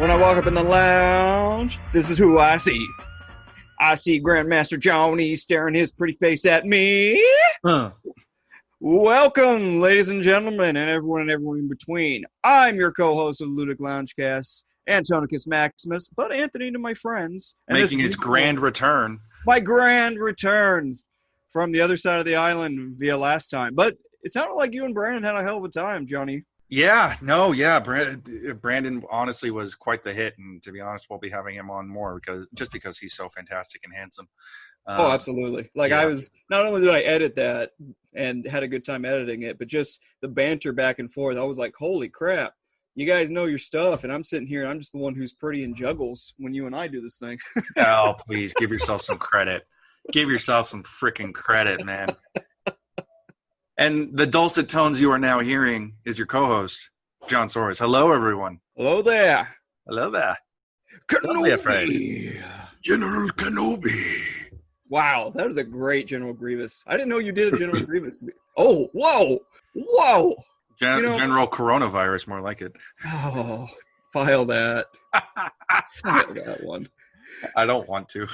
When I walk up in the lounge, this is who I see. I see Grandmaster Johnny staring his pretty face at me. Welcome, ladies and gentlemen, and everyone in between. I'm your co-host of Ludic Loungecast, Antonicus Maximus, but Anthony to my friends. And making its grand return. My grand return from the other side of the island via last time. But it sounded like you and Brandon had a hell of a time, Johnny. Yeah. Brandon honestly was quite the hit, and to be honest, we'll be having him on more because he's so fantastic and handsome. Oh, absolutely. I was, not only did I edit that and had a good time editing it, but just the banter back and forth. I was like, holy crap, you guys know your stuff, and I'm sitting here and I'm just the one who's pretty and juggles when you and I do this thing. Oh, please give yourself some credit. Give yourself some freaking credit, man. And the dulcet tones you are now hearing is your co-host, John Soros. Hello, everyone. Hello there. Hello there. Kenobi. General Kenobi. Wow, that was a great General Grievous. I didn't know you did a General Grievous. Oh, whoa. General Coronavirus, more like it. Oh, file that. File that one. I don't want to.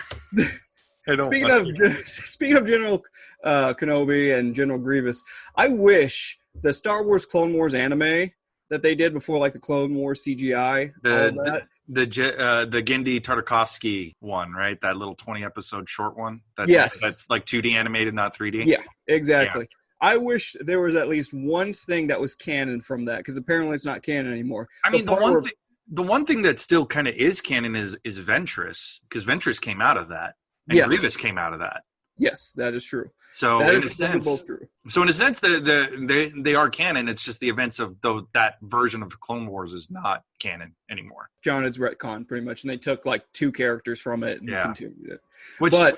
Speaking of General Kenobi and General Grievous, I wish the Star Wars Clone Wars anime that they did before, like the Clone Wars CGI, the Genndy Tartakovsky one, right? That little 20-episode short one. That's like 2D animated, not 3D. Yeah, exactly. Yeah. I wish there was at least one thing that was canon from that, because apparently it's not canon anymore. I mean, the one thing that still kind of is canon is Ventress, because Ventress came out of that. And Grievous came out of that. Yes, that is true. So in a sense, they are canon. It's just the events of that version of the Clone Wars is not canon anymore. John, it's retcon pretty much, and they took like 2 characters from it and continued it. But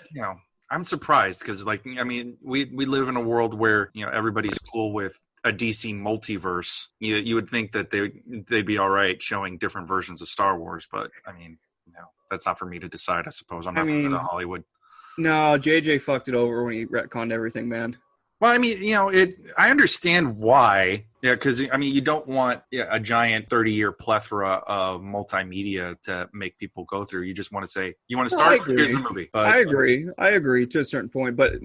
I'm surprised because, we live in a world where everybody's cool with a DC multiverse. You would think that they'd be all right showing different versions of Star Wars, but I mean. That's not for me to decide, I suppose. I'm not from Hollywood. No, JJ fucked it over when he retconned everything, man. Well, I mean, I understand why. Yeah, because, you don't want a giant 30-year plethora of multimedia to make people go through. You just want to say, you want to start? Here's the movie. But, I agree to a certain point. But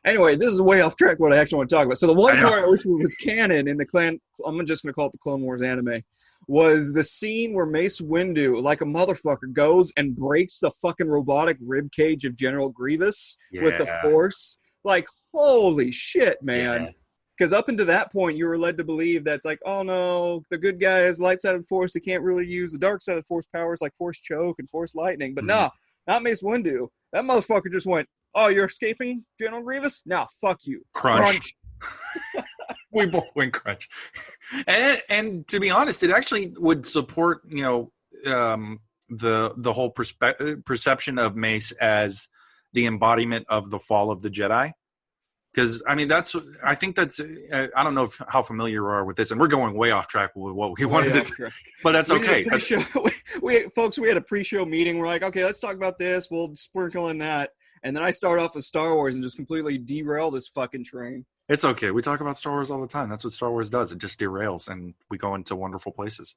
anyway, this is way off track what I actually want to talk about. So the one part I wish was canon in the I'm just going to call it the Clone Wars anime, was the scene where Mace Windu, like a motherfucker, goes and breaks the fucking robotic rib cage of General Grievous with the Force. Like, holy shit, man. Because up until that point, you were led to believe that's like, oh no, the good guy has light side of the Force. He can't really use the dark side of the Force powers like Force Choke and Force Lightning. But no, not Mace Windu. That motherfucker just went, oh, you're escaping, General Grievous? Nah, fuck you. Crunch. We both went crunch. And to be honest, it actually would support, the whole perception of Mace as the embodiment of the fall of the Jedi. Because, I think that's, I don't know how familiar you are with this, and we're going way off track with what we wanted to, but that's okay. We had a pre-show meeting. We're like, okay, let's talk about this. We'll sprinkle in that. And then I start off with Star Wars and just completely derail this fucking train. It's okay. We talk about Star Wars all the time. That's what Star Wars does. It just derails, and we go into wonderful places.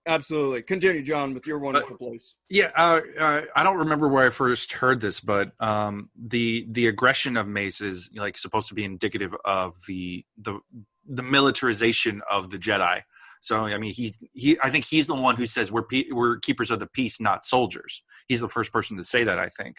Absolutely. Continue, John, with your wonderful place. Yeah, I don't remember where I first heard this, but the aggression of Mace is supposed to be indicative of the militarization of the Jedi. So I think he's the one who says we're keepers of the peace, not soldiers. He's the first person to say that, I think,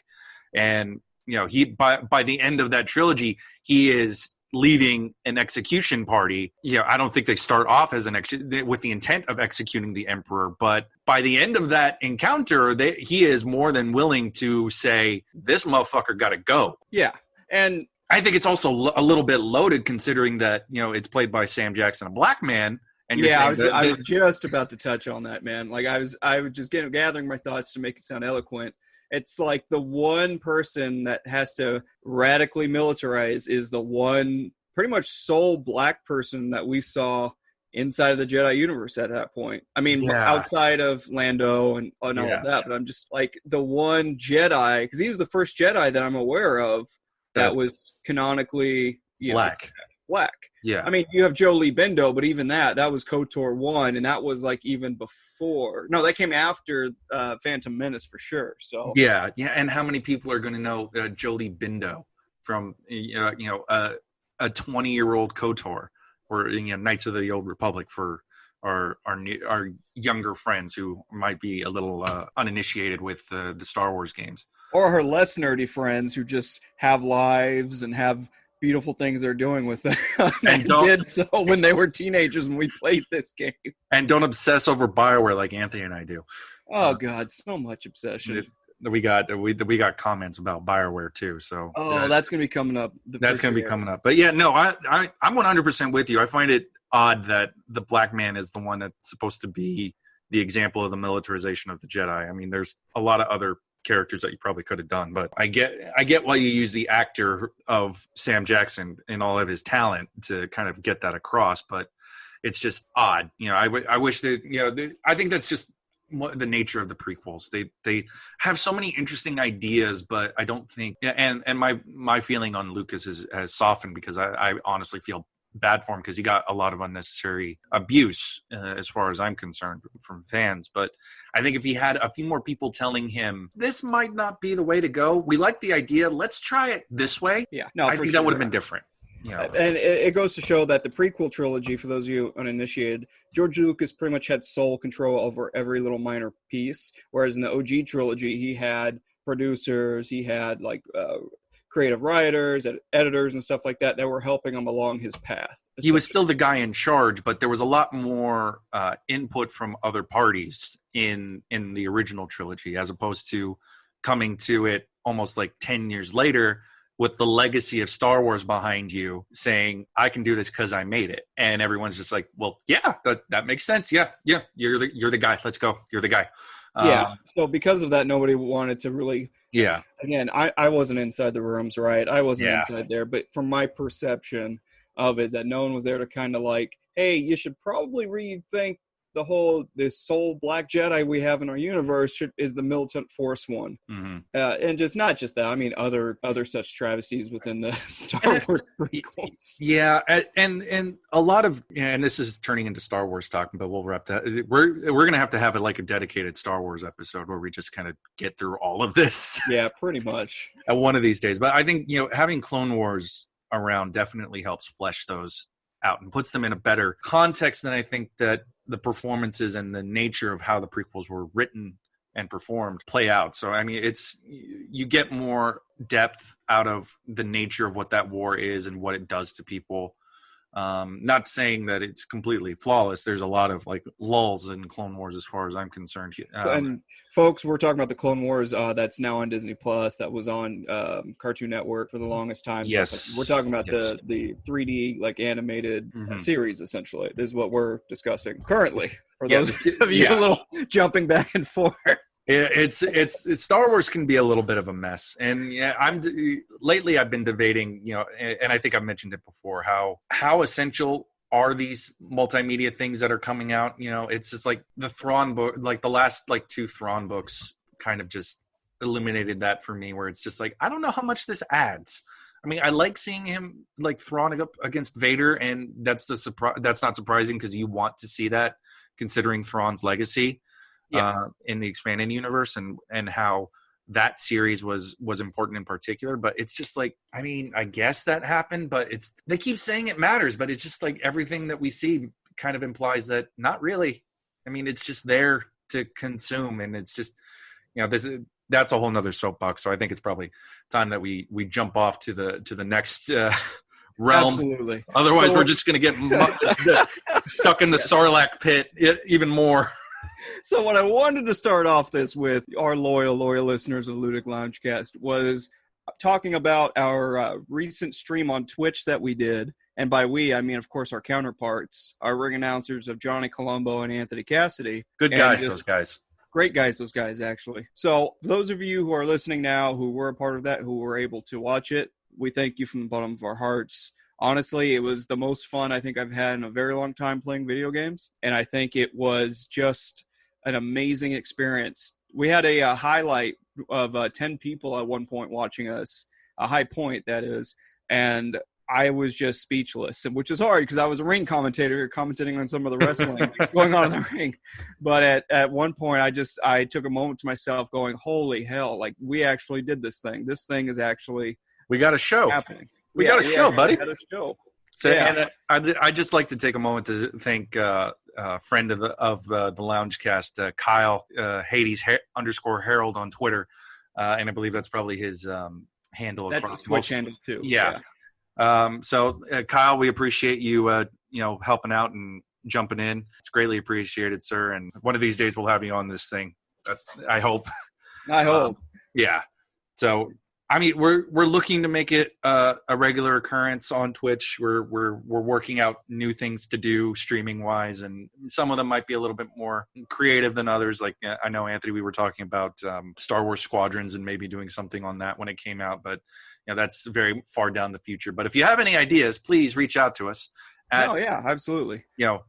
and he by the end of that trilogy, he is leading an execution party. I don't think they start off as with the intent of executing the Emperor, but by the end of that encounter, he is more than willing to say, this motherfucker got to go. Yeah, and I think it's also a little bit loaded considering that, it's played by Sam Jackson, a black man. And I was just about to touch on that, man. I was just gathering my thoughts to make it sound eloquent. It's like the one person that has to radically militarize is the one pretty much sole black person that we saw inside of the Jedi universe at that point. Outside of Lando and all of that, but I'm just like the one Jedi, because he was the first Jedi that I'm aware of that was canonically black. Black. Yeah. I mean, you have Joe Lee Bindo, but even that was KOTOR 1, and that was like even before. No, that came after Phantom Menace for sure. So Yeah. And how many people are going to know Joe Lee Bindo from a 20-year-old KOTOR or Knights of the Old Republic for our younger friends who might be a little uninitiated with the Star Wars games, or her less nerdy friends who just have lives and have beautiful things they're doing with them and did so when they were teenagers when we played this game. And don't obsess over BioWare like Anthony and I do. Oh God, so much obsession. We got comments about BioWare too. So that's gonna be coming up. That's gonna be coming up. But yeah, no, I'm 100% with you. I find it odd that the black man is the one that's supposed to be the example of the militarization of the Jedi. I mean, there's a lot of other characters that you probably could have done, but I get why you use the actor of Sam Jackson and all of his talent to kind of get that across, but it's just odd. I wish that, I think that's just the nature of the prequels. They have so many interesting ideas, but I don't think, and my feeling on Lucas has softened because I honestly feel bad for him because he got a lot of unnecessary abuse as far as I'm concerned from fans. But I think if he had a few more people telling him this might not be the way to go, we like the idea, let's try it this way. Yeah, no, I think that would have been different. And it goes to show that the prequel trilogy, for those of you uninitiated, George Lucas pretty much had sole control over every little minor piece, whereas in the OG trilogy he had producers, he had like creative writers, editors, and stuff like that were helping him along his path. He was still the guy in charge, but there was a lot more input from other parties in the original trilogy, as opposed to coming to it almost like 10 years later with the legacy of Star Wars behind you saying, I can do this because I made it. And everyone's just like, well, yeah, that makes sense. Yeah, you're the guy. Let's go. You're the guy. So because of that, nobody wanted to really. Yeah. Again, I wasn't inside the rooms, right? I wasn't inside there, but from my perception of it, is that no one was there to kind of like, hey, you should probably rethink this sole black Jedi we have in our universe is the militant force one. Mm-hmm. And just not just that. I mean, other such travesties within the Star Wars prequels. Yeah, and a lot of, and this is turning into Star Wars talking, but we'll wrap that. We're gonna have to have a dedicated Star Wars episode where we just kind of get through all of this. Yeah, pretty much. At one of these days. But I think having Clone Wars around definitely helps flesh those out and puts them in a better context than I think that the performances and the nature of how the prequels were written and performed play out. So, I mean, you get more depth out of the nature of what that war is and what it does to people. Not saying that it's completely flawless. There's a lot of lulls in Clone Wars as far as I'm concerned. And folks, we're talking about the Clone Wars that's now on Disney Plus, that was on Cartoon Network for the longest time. Yes. So we're talking about the 3D animated series, essentially, is what we're discussing currently. For those of you a little jumping back and forth. It's Star Wars can be a little bit of a mess, and lately I've been debating, and I think I've mentioned it before, how essential are these multimedia things that are coming out? It's just like the Thrawn book, the last two Thrawn books kind of just eliminated that for me, where it's just I don't know how much this adds. I mean, I like seeing him Thrawn up against Vader, and that's not surprising because you want to see that considering Thrawn's legacy. In the expanded universe and how that series was important in particular. But it's just I mean, I guess that happened, but they keep saying it matters, but it's just everything that we see kind of implies that not really. I mean, it's just there to consume, and it's just, that's a whole nother soapbox. So I think it's probably time that we jump off to the next realm. Absolutely. Otherwise we're just going to get stuck in the Sarlaac pit even more. So what I wanted to start off this with, our loyal listeners of Ludic Loungecast, was talking about our recent stream on Twitch that we did. And by we, I mean, of course, our counterparts, our ring announcers of Johnny Colombo and Anthony Cassidy. Good guys, those guys. Great guys, those guys, actually. So those of you who are listening now, who were a part of that, who were able to watch it, we thank you from the bottom of our hearts. Honestly, it was the most fun I think I've had in a very long time playing video games. And I think it was just an amazing experience. We had a highlight of 10 people at one point watching us, a high point, that is. And I was just speechless, which is hard because I was a ring commentator commenting on some of the wrestling like, going on in the ring. But at one point, I took a moment to myself going, holy hell, like we actually did this thing. This thing is actually we got a show happening. We got a show, buddy. Had a show. So, yeah. And I just like to take a moment to thank a friend of the Loungecast, Kyle Hades _Harold on Twitter, and I believe that's probably his handle. That's his Twitch handle too. Yeah. So Kyle, we appreciate you, helping out and jumping in. It's greatly appreciated, sir. And one of these days we'll have you on this thing. I hope. I hope. Yeah. So. I mean, we're looking to make it a regular occurrence on Twitch. We're working out new things to do streaming wise, and some of them might be a little bit more creative than others. Like I know Anthony, we were talking about Star Wars Squadrons and maybe doing something on that when it came out, but that's very far down the future. But if you have any ideas, please reach out to us. Absolutely.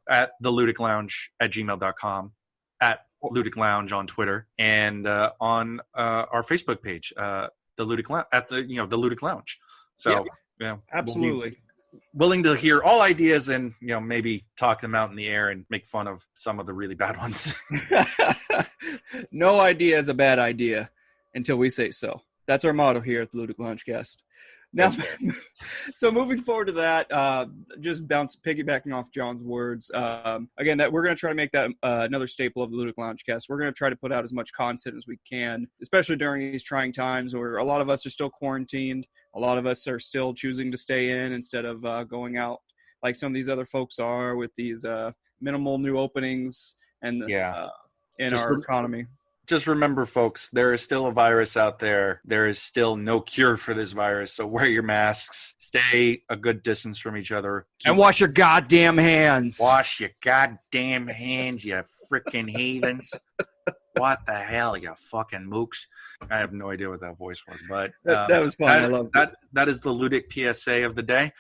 At the Ludic Lounge @gmail.com, at Ludic Lounge on Twitter, and on our Facebook page. The Ludic at the Ludic Lounge. So absolutely willing to hear all ideas and maybe talk them out in the air and make fun of some of the really bad ones. No idea is a bad idea until we say so. That's our motto here at the Ludic Loungecast. Now, so moving forward to that, just piggybacking off John's words, again, that we're going to try to make that another staple of the Ludic Loungecast. We're going to try to put out as much content as we can, especially during these trying times where a lot of us are still quarantined. A lot of us are still choosing to stay in instead of going out like some of these other folks are with these minimal new openings and in our economy. Just remember, folks, there is still a virus out there. There is still no cure for this virus. So wear your masks. Stay a good distance from each other. And wash your goddamn hands. Wash your goddamn hands, you freaking heathens. What the hell, you fucking mooks. I have no idea what that voice was, but that was fun. I love that. That is the Ludic PSA of the day.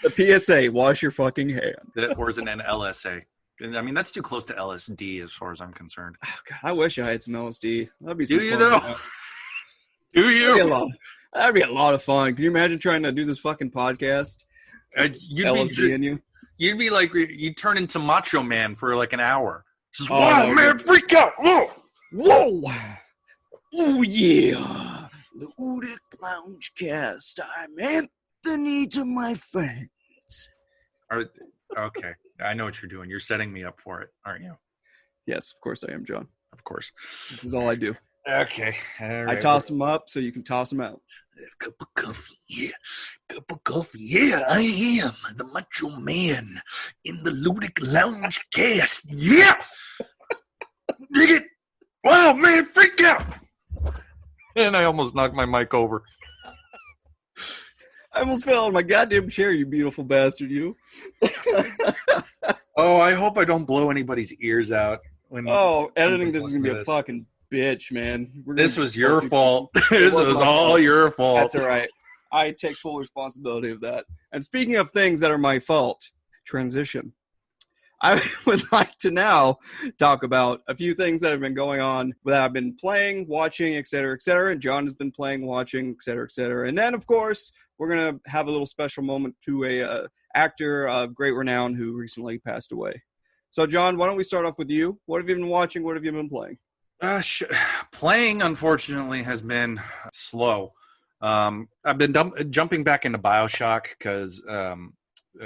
The PSA, wash your fucking hand. Or is it an LSA? I mean, that's too close to LSD as far as I'm concerned. Oh, God, I wish I had some LSD. That'd be Do you though? Do you? That'd be a lot of fun. Can you imagine trying to do this fucking podcast? You'd be like, you'd turn into Macho Man for like an hour. Just, wow, man, freak out. Whoa. Oh, yeah. The Ludic Loungecast. I'm Anthony to my friends. Okay. I know what you're doing. You're setting me up for it, aren't you? Yes, of course I am, John. Of course. This is all I do. Okay. All right. I toss them up so you can toss them out. Cup of coffee, yeah. Cup of coffee, yeah. I am the Macho Man in the Ludic Loungecast. Yeah. Dig it. Wow, man, freak out. And I almost knocked my mic over. I almost fell out of my goddamn chair, you beautiful bastard, you. Oh, I hope I don't blow anybody's ears out. Editing this is going to be a fucking bitch, man. This was your fault. This was all your fault. That's all right. I take full responsibility of that. And speaking of things that are my fault, transition. I would like to now talk about a few things that have been going on that I've been playing, watching, et cetera, and John has been playing, watching, et cetera. And then, of course, we're going to have a little special moment to a actor of great renown who recently passed away. So, John, why don't we start off with you? What have you been watching? What have you been playing? Playing, unfortunately, has been slow. I've been jumping back into BioShock because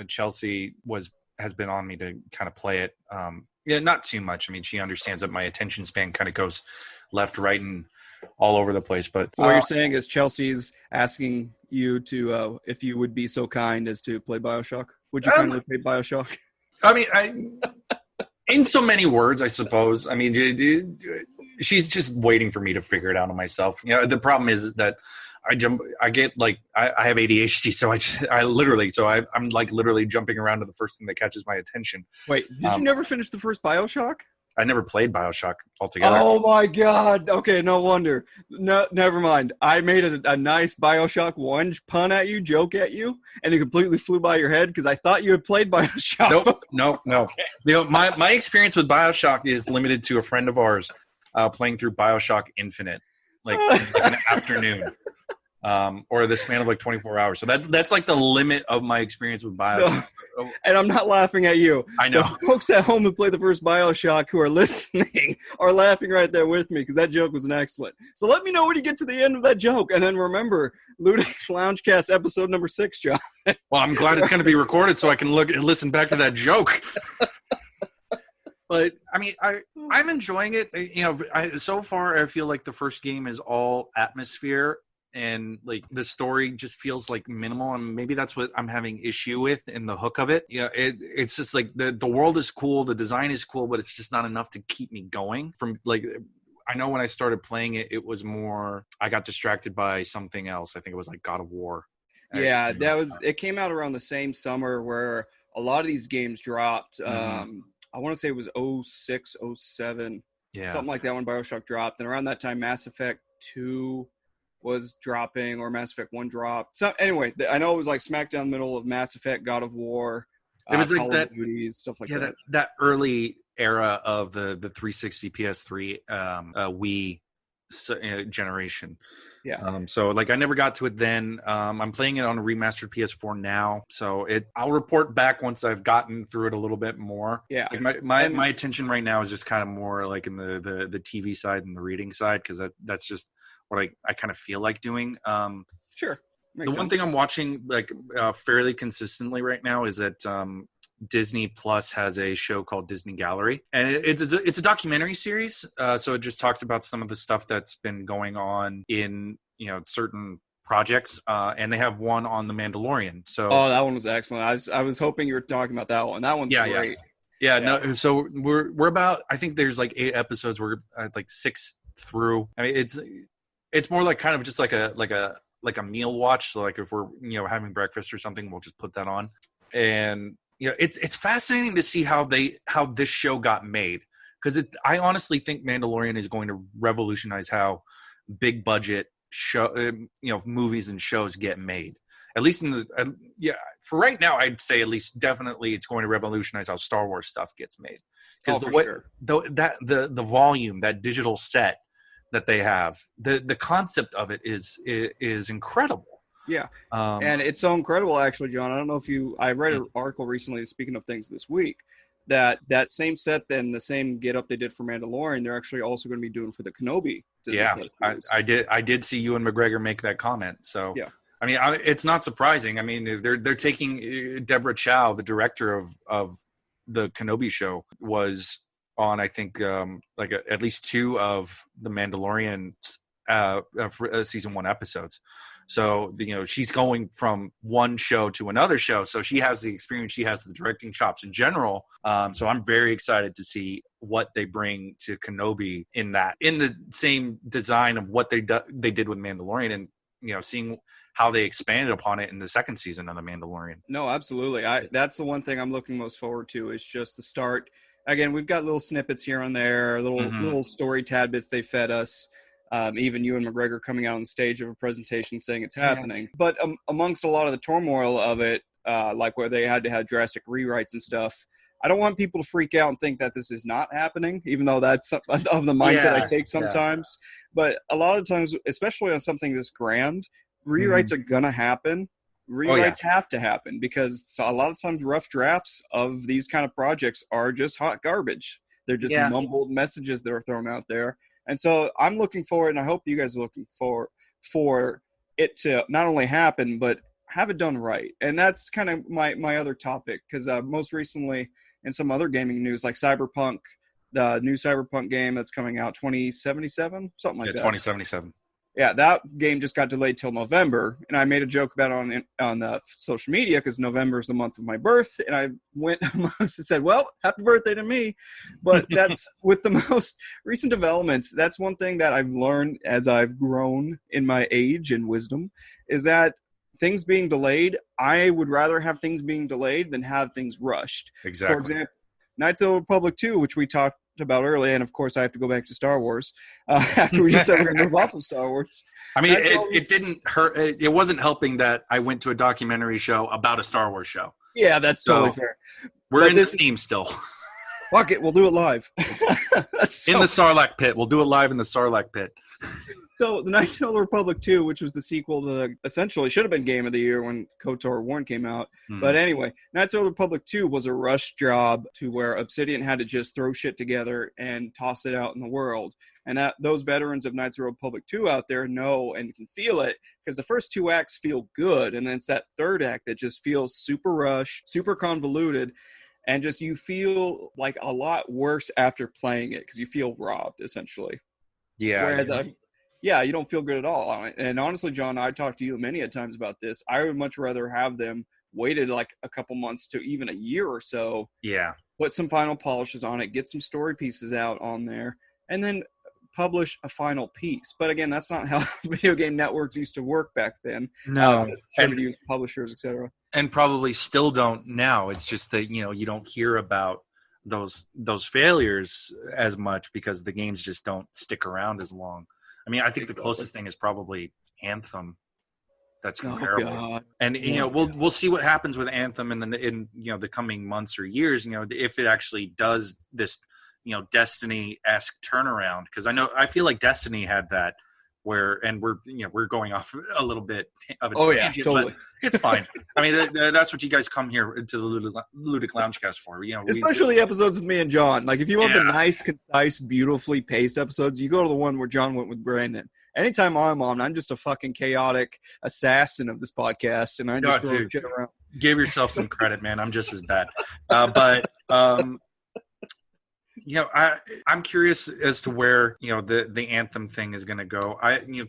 Chelsea has been on me to kind of play it. Not too much. I mean, she understands that my attention span kind of goes left, right, and all over the place. But so what you're saying is Chelsea's asking you to, if you would be so kind as to play BioShock. Would you kindly play BioShock? I mean, in so many words, I suppose. I mean, she's just waiting for me to figure it out on myself. The problem is that I have ADHD, so I'm literally jumping around to the first thing that catches my attention. Wait, did you never finish the first BioShock? I never played BioShock altogether. Oh my God. Okay, no wonder. No, never mind. I made a nice BioShock 1 pun at you, joke at you, and it completely flew by your head because I thought you had played BioShock. No. Okay. My experience with BioShock is limited to a friend of ours playing through BioShock Infinite, like an afternoon. or the span of like 24 hours. So that's like the limit of my experience with Bioshock. No, and I'm not laughing at you. I know. The folks at home who played the first Bioshock who are listening are laughing right there with me because that joke was an excellent. So let me know when you get to the end of that joke. And then remember, Ludic Loungecast episode number 6, John. Well, I'm glad it's going to be recorded so I can look and listen back to that joke. But I mean, I'm enjoying it. You know, so far I feel like the first game is all atmosphere, and like the story just feels like minimal, and maybe that's what I'm having issue with in the hook of it. Yeah, it's just like the world is cool, the design is cool, but it's just not enough to keep me going. From like, I know when I started playing it, it was more I got distracted by something else. I think it was like God of War. Yeah, it came out around the same summer where a lot of these games dropped. I want to say it was 06, 07, something like that when Bioshock dropped. And around that time, Mass Effect 2 was dropping, or Mass Effect 1 dropped. So anyway, I know it was like smack down the middle of Mass Effect, God of War, it was like Call that, of Duty, stuff like that. That early era of the 360 PS3 Wii generation. Yeah. So like I never got to it then. I'm playing it on a remastered PS4 now. So I'll report back once I've gotten through it a little bit more. Yeah. Like my attention right now is just kind of more like in the TV side and the reading side, because that's just what I kind of feel like doing. Sure. Makes sense. One thing I'm watching like fairly consistently right now is that Disney Plus has a show called Disney Gallery, and it's a documentary series. So it just talks about some of the stuff that's been going on in certain projects, and they have one on The Mandalorian. So that one was excellent. I was hoping you were talking about that one. That one's great. Yeah. No. So we're about, I think there's like 8 episodes. We're like 6 through. I mean, it's more like kind of just like a meal watch. So like if we're having breakfast or something, we'll just put that on. And it's fascinating to see how this show got made, because I honestly think Mandalorian is going to revolutionize how big budget show movies and shows get made. At least for right now, I'd say at least definitely it's going to revolutionize how Star Wars stuff gets made, because the volume, that digital set that they have, the concept of it is incredible. Yeah, and it's so incredible, actually, John. I don't know if I read an article recently, speaking of things this week, that same set and the same get-up they did for Mandalorian, they're actually also going to be doing for the Kenobi. I did see Ewan McGregor make that comment. So, yeah. I mean, it's not surprising. I mean, they're taking Deborah Chow, the director of the Kenobi show, was on, I think, at least 2 of the Mandalorian season 1 episodes. So, she's going from one show to another show. So she has the experience. She has the directing chops in general. So I'm very excited to see what they bring to Kenobi in the same design of what they did with Mandalorian, and, seeing how they expanded upon it in the 2nd season of The Mandalorian. No, absolutely. That's the one thing I'm looking most forward to, is just the start. Again, we've got little snippets here and there, little story tidbits they fed us. Even Ewan McGregor coming out on stage of a presentation saying it's happening. Yeah. But amongst a lot of the turmoil of it, like where they had to have drastic rewrites and stuff, I don't want people to freak out and think that this is not happening, even though that's of the mindset I take sometimes. Yeah. But a lot of times, especially on something this grand, rewrites are going to happen. Rewrites have to happen, because a lot of times rough drafts of these kind of projects are just hot garbage. They're just mumbled messages that are thrown out there. And so I'm looking forward, and I hope you guys are looking for it to not only happen, but have it done right. And that's kind of my other topic, because most recently in some other gaming news, like Cyberpunk, the new Cyberpunk game that's coming out, 2077, something like that. 2077. Yeah, that game just got delayed till November, and I made a joke about it on social media, because November is the month of my birth, and I went amongst and said, well, happy birthday to me. But that's with the most recent developments, that's one thing that I've learned as I've grown in my age and wisdom, is that things being delayed, I would rather have things being delayed than have things rushed. Exactly. For example, Knights of the Republic 2, which we talked about earlier, and of course I have to go back to Star Wars after we just said we're going to move off of Star Wars. I mean, it didn't hurt. It wasn't helping that I went to a documentary show about a Star Wars show. Yeah, that's totally fair. We're in the theme still. Fuck it, we'll do it live. In the Sarlaac pit. We'll do it live in the Sarlaac pit. So the Knights of the Republic 2, which was the sequel to essentially should have been Game of the Year when KOTOR 1 came out. But anyway, Knights of the Republic 2 was a rush job to where Obsidian had to just throw shit together and toss it out in the world. And that those veterans of Knights of the Republic 2 out there know and can feel it, because the first two acts feel good, and then it's that third act that just feels super rushed, super convoluted, and just you feel like a lot worse after playing it because you feel robbed, essentially. Yeah. Whereas you don't feel good at all. And honestly, John, I talked to you many a times about this. I would much rather have them waited like a couple months to even a year or so. Yeah. Put some final polishes on it, get some story pieces out on there, and then publish a final piece. But again, that's not how video game networks used to work back then. No. Publishers, etc. And probably still don't now. It's just that, you don't hear about those failures as much because the games just don't stick around as long. I mean, I think the closest thing is probably Anthem. That's comparable. And we'll see what happens with Anthem in the coming months or years. If it actually does this, Destiny-esque turnaround. Because I feel like Destiny had that. And we're going off a little bit of a tangent, totally. But it's fine. I mean, that's what you guys come here to the Ludic Loungecast for. Especially episodes with me and John. Like, if you want the nice, concise, beautifully paced episodes, you go to the one where John went with Brandon. Anytime I'm on, I'm just a fucking chaotic assassin of this podcast, and I just throw shit around. Give yourself some credit, man. I'm just as bad. I'm curious as to where the Anthem thing is going to go.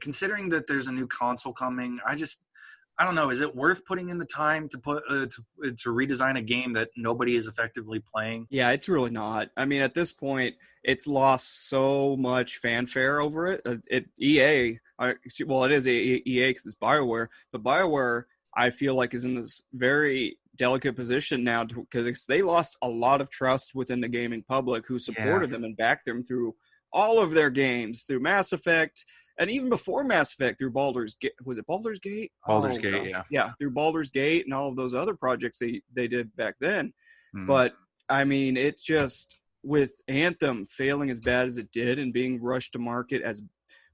Considering that there's a new console coming, I don't know. Is it worth putting in the time to put to redesign a game that nobody is effectively playing? Yeah, it's really not. I mean, at this point, it's lost so much fanfare over it. It is EA because it's BioWare, but BioWare, I feel like, is in this very delicate position now because they lost a lot of trust within the gaming public who supported them and backed them through all of their games, through Mass Effect, and even before Mass Effect, through Baldur's Gate. Was it Baldur's Gate? Baldur's Gate, yeah. Yeah, through Baldur's Gate and all of those other projects they did back then. But, I mean, it just, with Anthem failing as bad as it did and being rushed to market as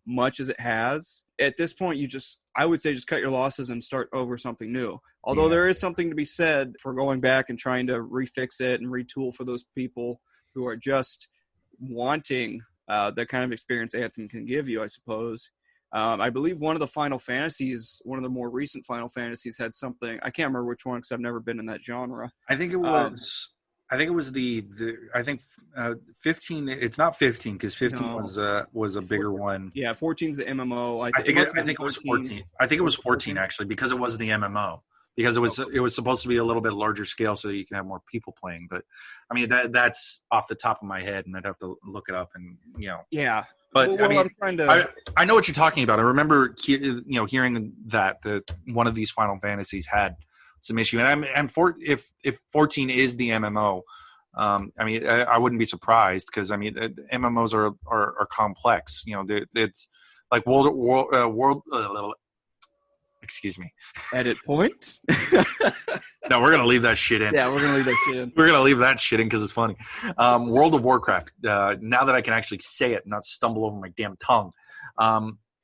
much as it has, at this point, I would say just cut your losses and start over something new. Although there is something to be said for going back and trying to refix it and retool for those people who are just wanting the kind of experience Anthem can give you, I suppose. I believe one of the more recent Final Fantasies had something. I can't remember which one because I've never been in that genre. I think it was. I think it was the 15. It's not 15 because 15 was a bigger one. Yeah, 14 is the MMO. I think it was 14. I think it was 14 actually because it was the MMO. Because it was supposed to be a little bit larger scale so that you can have more people playing. But I mean that's off the top of my head, and I'd have to look it up and Yeah. But I mean, I know what you're talking about. I remember hearing that one of these Final Fantasies had some issue, and if 14 is the MMO, I mean, I wouldn't be surprised because I mean, MMOs are complex. It's like world. Excuse me. Edit point. No, we're gonna leave that shit in. Yeah, we're gonna leave that shit in. We're gonna leave that shit in because it's funny. World of Warcraft. Now that I can actually say it, and not stumble over my damn tongue.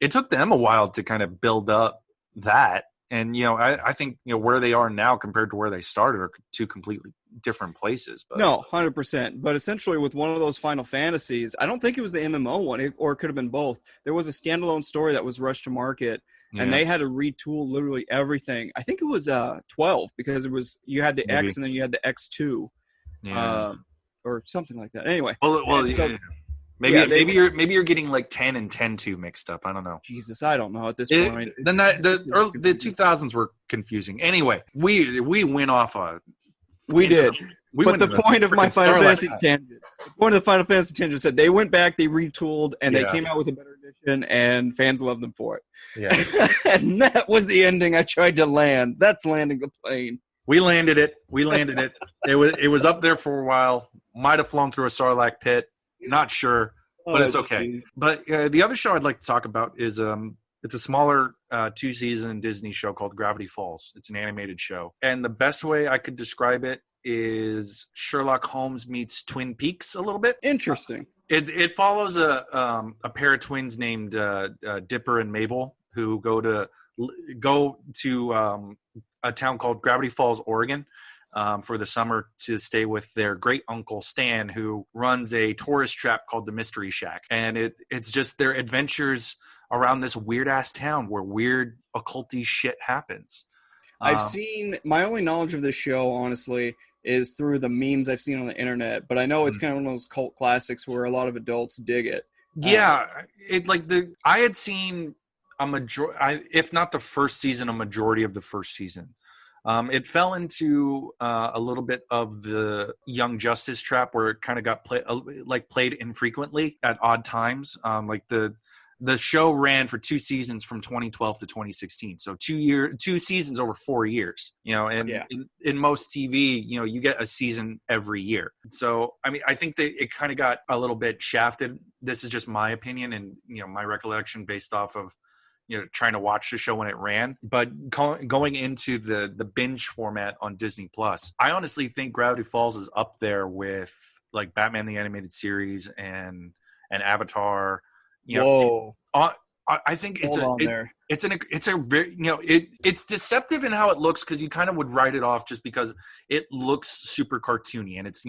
It took them a while to kind of build up that, and I think where they are now compared to where they started are two completely different places. But no, 100%. But essentially, with one of those Final Fantasies, I don't think it was the MMO one, or it could have been both. There was a standalone story that was rushed to market. Yeah. And they had to retool literally everything. I think it was 12 because you had the X and then you had the X2, or something like that. Anyway, maybe you're getting like 10 and 10-2 mixed up. I don't know. Jesus, I don't know at this point. Then the 2000s were confusing. Anyway, we went off did. But the point of my Final Fantasy tangent. The point of the Final Fantasy tangent said they went back, they retooled, and they came out with a better edition, and fans loved them for it. Yeah. And that was the ending I tried to land. That's landing the plane. We landed it. It was up there for a while. Might have flown through a Sarlaac pit. Not sure, but it's okay. Geez. But the other show I'd like to talk about is it's a smaller 2-season Disney show called Gravity Falls. It's an animated show, and the best way I could describe it is Sherlock Holmes meets Twin Peaks a little bit. Interesting. It follows a pair of twins named Dipper and Mabel who go to a town called Gravity Falls, Oregon, for the summer to stay with their great uncle Stan, who runs a tourist trap called the Mystery Shack, and it's just their adventures around this weird ass town where weird occulty shit happens. I've seen, my only knowledge of this show, honestly, is through the memes I've seen on the internet, but I know it's kind of one of those cult classics where a lot of adults dig it. Yeah, I had seen if not the first season, a majority of the first season. It fell into a little bit of the Young Justice trap where it kind of got played infrequently at odd times. The show ran for 2 seasons from 2012 to 2016. So 2 seasons over 4 years, and in most TV, you get a season every year. So, I mean, I think it kind of got a little bit shafted. This is just my opinion and, my recollection based off of, trying to watch the show when it ran. But going into the binge format on Disney Plus, I honestly think Gravity Falls is up there with like Batman the Animated Series and Avatar. Whoa! I think it's deceptive in how it looks because you kind of would write it off just because it looks super cartoony and it's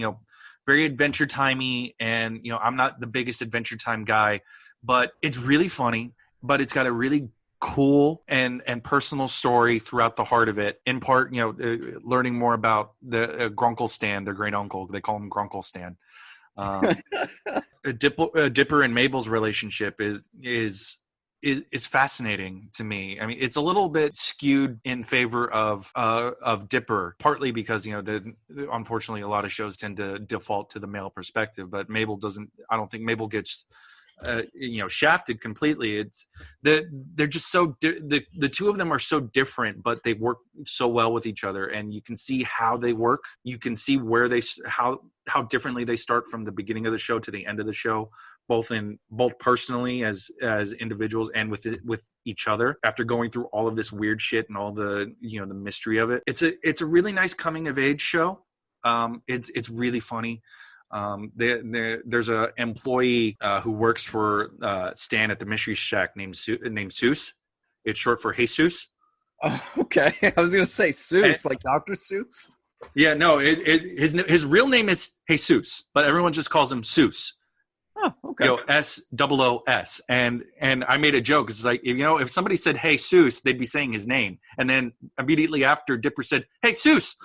very Adventure Timey, and I'm not the biggest Adventure Time guy, but it's really funny. But it's got a really cool and personal story throughout the heart of it. In part, learning more about the Grunkle Stan, their great uncle. They call him Grunkle Stan. Dipper and Mabel's relationship is fascinating to me. I mean, it's a little bit skewed in favor of Dipper, partly because unfortunately a lot of shows tend to default to the male perspective, but Mabel doesn't. I don't think Mabel gets shafted completely. It's they're just so the two of them are so different, but they work so well with each other, and you can see how they work. You can see where how differently they start from the beginning of the show to the end of the show, both personally as individuals and with each other after going through all of this weird shit and all the the mystery of it. It's a really nice coming of age show. It's really funny. There's a employee who works for Stan at the Mystery Shack named Seuss. It's short for Jesus. Oh, okay, I was gonna say Seuss, like Dr. Seuss. Yeah, no, his real name is Jesus, but everyone just calls him Seuss. Oh, okay. SOOS, and I made a joke. It's like if somebody said "Hey Seuss," they'd be saying his name, and then immediately after, Dipper said "Hey Seuss."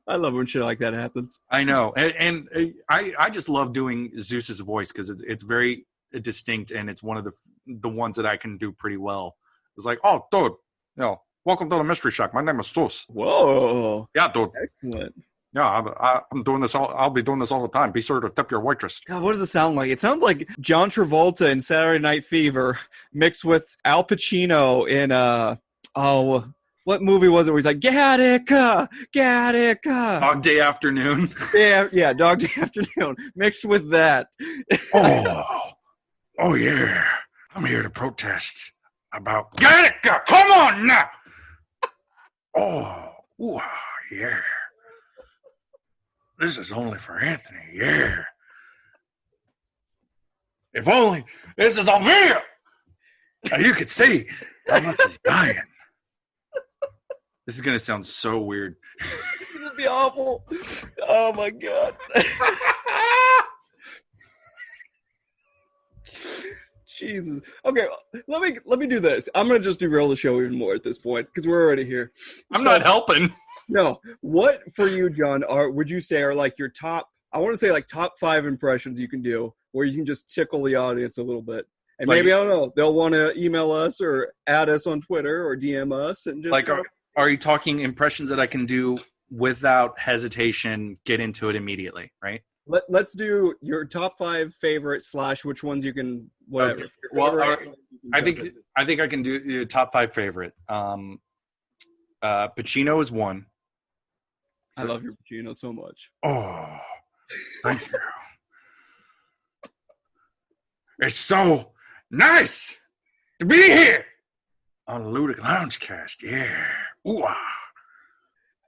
I love when shit like that happens. I know, and I just love doing Zeus's voice because it's very distinct, and it's one of the ones that I can do pretty well. It's like, oh, dude, welcome to the Mystery Shack. My name is Zeus. Whoa, yeah, dude, excellent. Yeah, I'm doing this. I'll be doing this all the time. Be sure to tip your waitress. God, what does it sound like? It sounds like John Travolta in Saturday Night Fever mixed with Al Pacino in what movie was it where he's like, Gattaca, Gattaca. Dog Day Afternoon. Yeah, Dog Day Afternoon. Mixed with that. Oh, yeah. I'm here to protest about Gattaca. Come on now. Oh, yeah. This is only for Anthony, yeah. If only this is on video. Now you could see how much he's dying. This is going to sound so weird. This would be awful. Oh, my God. Jesus. Okay, let me do this. I'm going to just derail the show even more at this point because we're already here. I'm not helping. No. What, for you, John, would you say are like your top, I want to say like top 5 impressions you can do where you can just tickle the audience a little bit? And maybe, I don't know, they'll want to email us or add us on Twitter or DM us and just... Are you talking impressions that I can do without hesitation, get into it immediately, right? Let's do your top 5 favorite / which ones you can, whatever. Okay. Well, I think I can do the top 5 favorite. Pacino is one. I love your Pacino so much. Oh, thank you. It's so nice to be here on Ludic Loungecast. Yeah. Ooh-ah.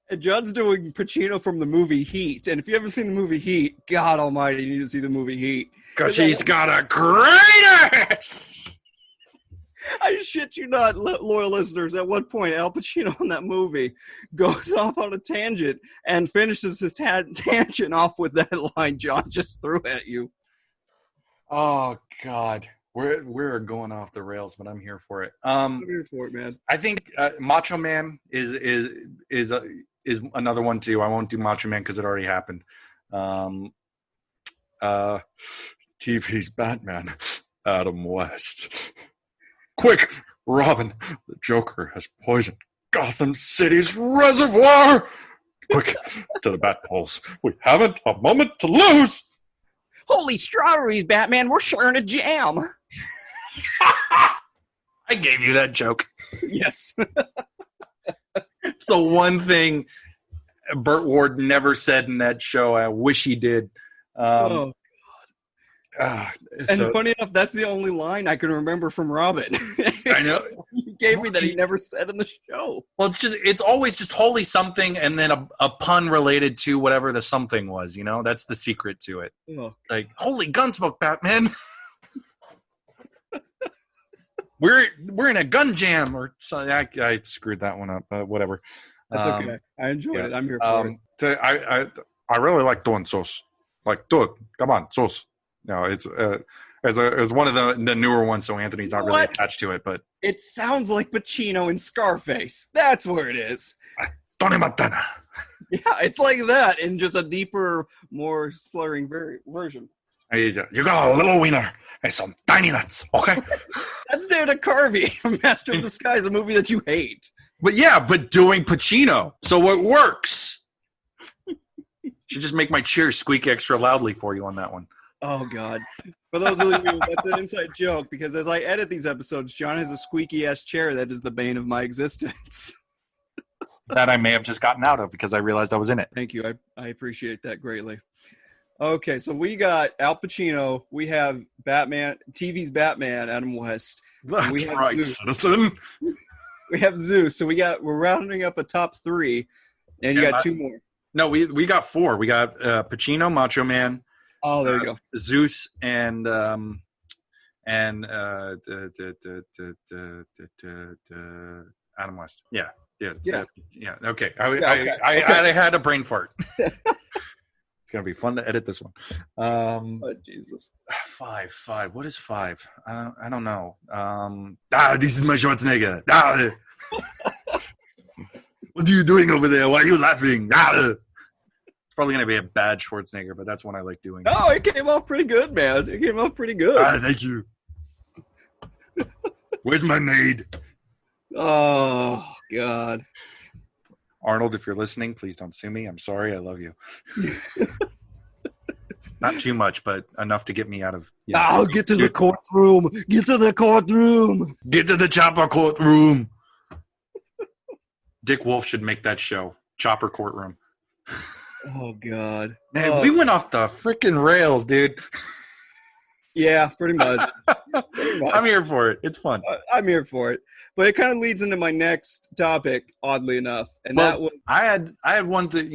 And John's doing Pacino from the movie Heat. And if you haven't seen the movie Heat, God almighty, you need to see the movie Heat. Because he's got a great ass! I shit you not, loyal listeners. At one point, Al Pacino in that movie goes off on a tangent and finishes his tangent off with that line John just threw at you. Oh, God. We're going off the rails, but I'm here for it. I'm here for it, man. I think Macho Man is another one too. I won't do Macho Man because it already happened. TV's Batman, Adam West. Quick, Robin! The Joker has poisoned Gotham City's reservoir. Quick to the bat holes. We haven't a moment to lose. Holy strawberries, Batman! We're sharing a jam. I gave you that joke. Yes. It's the one thing Burt Ward never said in that show. I wish he did. And funny enough, that's the only line I can remember from Robin. I know. He gave me that he never said in the show. Well, it's always just holy something and then a pun related to whatever the something was, you know? That's the secret to it. Oh. Like, holy gunsmoke, Batman. We're in a gun jam or something. I screwed that one up, but whatever. That's okay. I enjoyed it. I'm here for it. I really like doing sauce. Like, do it. Come on, sauce. No, it's one of the newer ones, so Anthony's not really attached to it. But it sounds like Pacino in Scarface. That's where it is. Tony Montana. Yeah, it's like that in just a deeper, more slurring version. You got a little wiener and some tiny nuts, okay? That's Dana Carvey from Master of Disguise, a movie that you hate. But doing Pacino, so it works. Should just make my chair squeak extra loudly for you on that one. Oh, God. For those of you, that's an inside joke, because as I edit these episodes, John has a squeaky-ass chair that is the bane of my existence. That I may have just gotten out of because I realized I was in it. Thank you. I appreciate that greatly. Okay, so we got Al Pacino. We have Batman, TV's Batman, Adam West. That's right, Zeus. Citizen. We have Zeus. So we're rounding up a top three, and you got two more. No, we got four. We got Pacino, Macho Man. Oh, there you go. Zeus and Adam West. Yeah. Okay. I had a brain fart. It's gonna be fun to edit this one. Oh, Jesus. Five. What is five? I don't know. This is my Schwarzenegger. What are you doing over there? Why are you laughing? It's probably going to be a bad Schwarzenegger, but that's one I like doing. Oh, it came off pretty good, man. It came off pretty good. Thank you. Where's my maid? Oh, God. Arnold, if you're listening, please don't sue me. I'm sorry. I love you. Not too much, but enough to get me out of... I'll get to the courtroom. Get to the courtroom. Get to the chopper courtroom. Dick Wolf should make that show. Chopper Courtroom. Oh, God. Man, we went off the freaking rails, dude. Yeah, pretty much. I'm here for it. It's fun. I'm here for it. But it kind of leads into my next topic, oddly enough. And that was... I had one thing,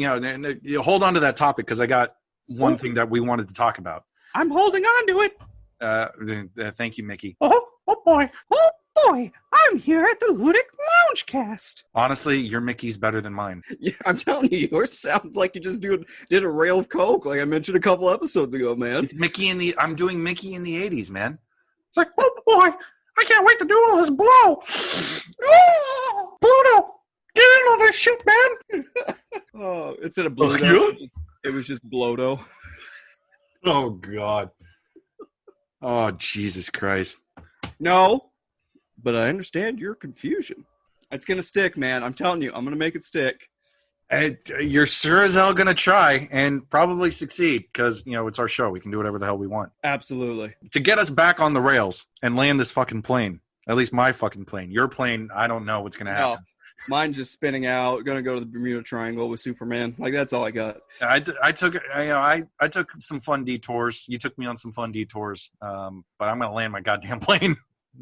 you hold on to that topic because I got one thing that we wanted to talk about. I'm holding on to it. Thank you, Mickey. Oh, boy. Oh, boy. I'm here at the Ludic Loungecast. Honestly, your Mickey's better than mine. Yeah, I'm telling you, yours sounds like you just did a rail of coke, like I mentioned a couple episodes ago, man. It's I'm doing Mickey in the 80s, man. It's like, oh boy, I can't wait to do all this blow. Oh, Bluto, get in on this shit, man. Oh, instead of Bluto, it was just Bloto. Oh, God. Oh, Jesus Christ. No, but I understand your confusion. It's going to stick, man. I'm telling you, I'm going to make it stick. You're sure as hell going to try and probably succeed because, it's our show. We can do whatever the hell we want. Absolutely. To get us back on the rails and land this fucking plane, at least my fucking plane. Your plane, I don't know what's going to happen. No, mine's just spinning out, going to go to the Bermuda Triangle with Superman. Like, that's all I got. I took some fun detours. You took me on some fun detours, but I'm going to land my goddamn plane.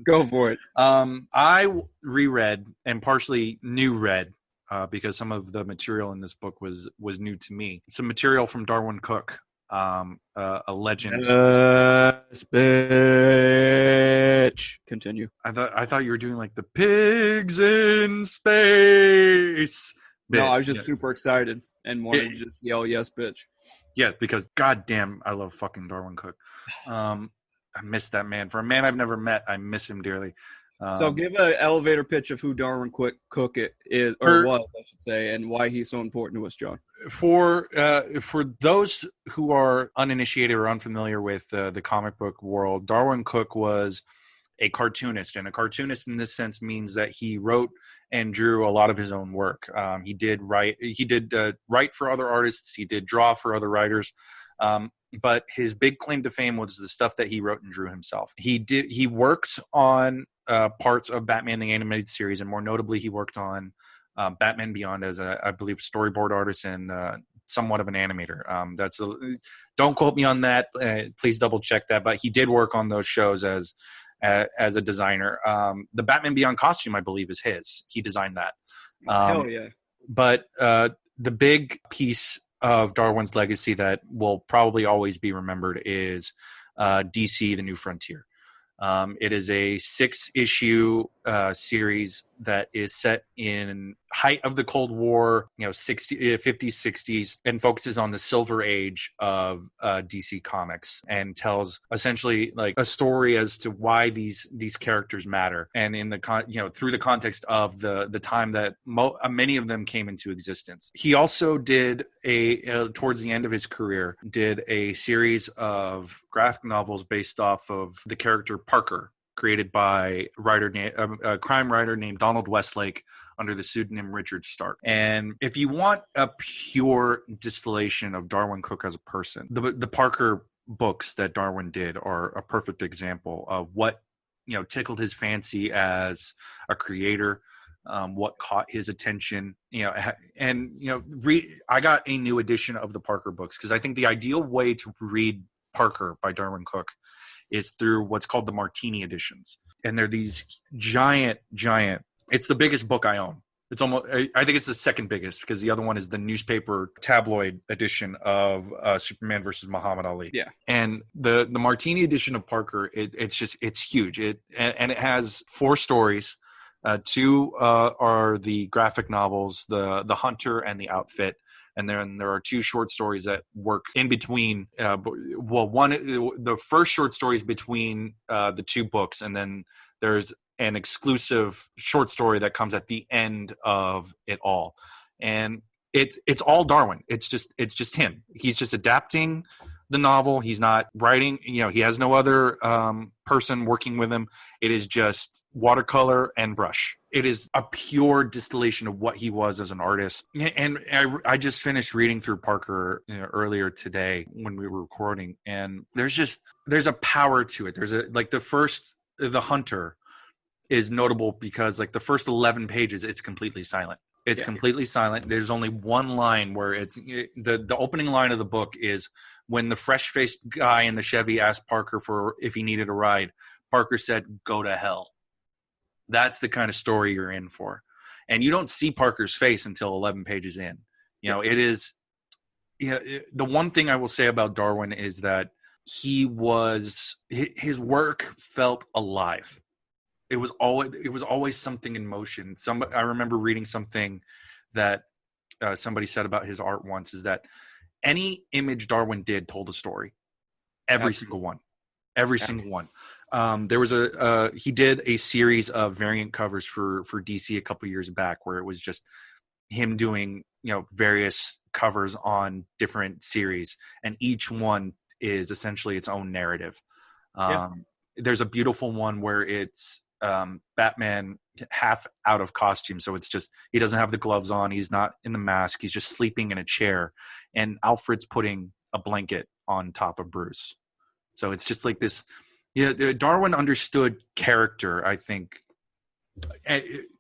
Go for it. I reread and partially new read because some of the material in this book was new to me. Some material from Darwin Cook, a legend. Yes, bitch. Continue. I thought you were doing like the pigs in space bit. No, I was just super excited and wanted to just yell, yes, bitch. Yeah, because goddamn, I love fucking Darwin Cook. I miss that man. For a man I've never met, I miss him dearly. So give an elevator pitch of who Darwin Cook it is, or was, I should say, and why he's so important to us, John. For those who are uninitiated or unfamiliar with the comic book world, Darwin Cook was a cartoonist, and a cartoonist in this sense means that he wrote and drew a lot of his own work. He did write for other artists. He did draw for other writers. But his big claim to fame was the stuff that he wrote and drew himself. He worked on parts of Batman the Animated Series, and more notably, he worked on Batman Beyond as I believe storyboard artist and somewhat of an animator. Don't quote me on that. Please double check that. But he did work on those shows as a designer. The Batman Beyond costume, I believe, is his. He designed that. Hell yeah. But the big piece of Darwin's legacy that will probably always be remembered is DC: The New Frontier. It is a 6-issue series that is set in height of the Cold War, 50s, 60s, and focuses on the Silver Age of DC Comics, and tells essentially like a story as to why these characters matter, and in the through the context of the time that many of them came into existence. He also did towards the end of his career, did a series of graphic novels based off of the character Parker, created by a crime writer named Donald Westlake under the pseudonym Richard Stark. And if you want a pure distillation of Darwin Cook as a person, the Parker books that Darwin did are a perfect example of what tickled his fancy as a creator, what caught his attention. I got a new edition of the Parker books because I think the ideal way to read Parker by Darwin Cook is through what's called the Martini editions. And they're these giant, it's the biggest book I own. It's almost, I think it's the second biggest because the other one is the newspaper tabloid edition of Superman versus Muhammad Ali. Yeah. And the Martini edition of Parker, it's huge. And it has 4 stories. 2 are the graphic novels, the Hunter and the Outfit. And then there are 2 short stories that work in between. The first short story is between the 2 books, and then there's an exclusive short story that comes at the end of it all. And it's all Darwin. It's just him. He's just adapting the novel. He's not writing. He has no other person working with him. It is just watercolor and brush. It is a pure distillation of what he was as an artist. And I just finished reading through Parker earlier today when we were recording, and there's a power to it. The Hunter is notable because like the first 11 pages, it's completely silent. It's completely silent. There's only one line where it's the opening line of the book is when the fresh-faced guy in the Chevy asked Parker for if he needed a ride. Parker said, "Go to hell." That's the kind of story you're in for. And you don't see Parker's face until 11 pages in. It is the one thing I will say about Darwin is that his work felt alive. It was always something in motion. I remember reading something that somebody said about his art once is that any image Darwin did told a story. Every single one. There was he did a series of variant covers for DC a couple years back where it was just him doing various covers on different series, and each one is essentially its own narrative. There's a beautiful one where it's Batman half out of costume, so it's just he doesn't have the gloves on, he's not in the mask, he's just sleeping in a chair, and Alfred's putting a blanket on top of Bruce. So it's just like this. Darwin understood character, I think,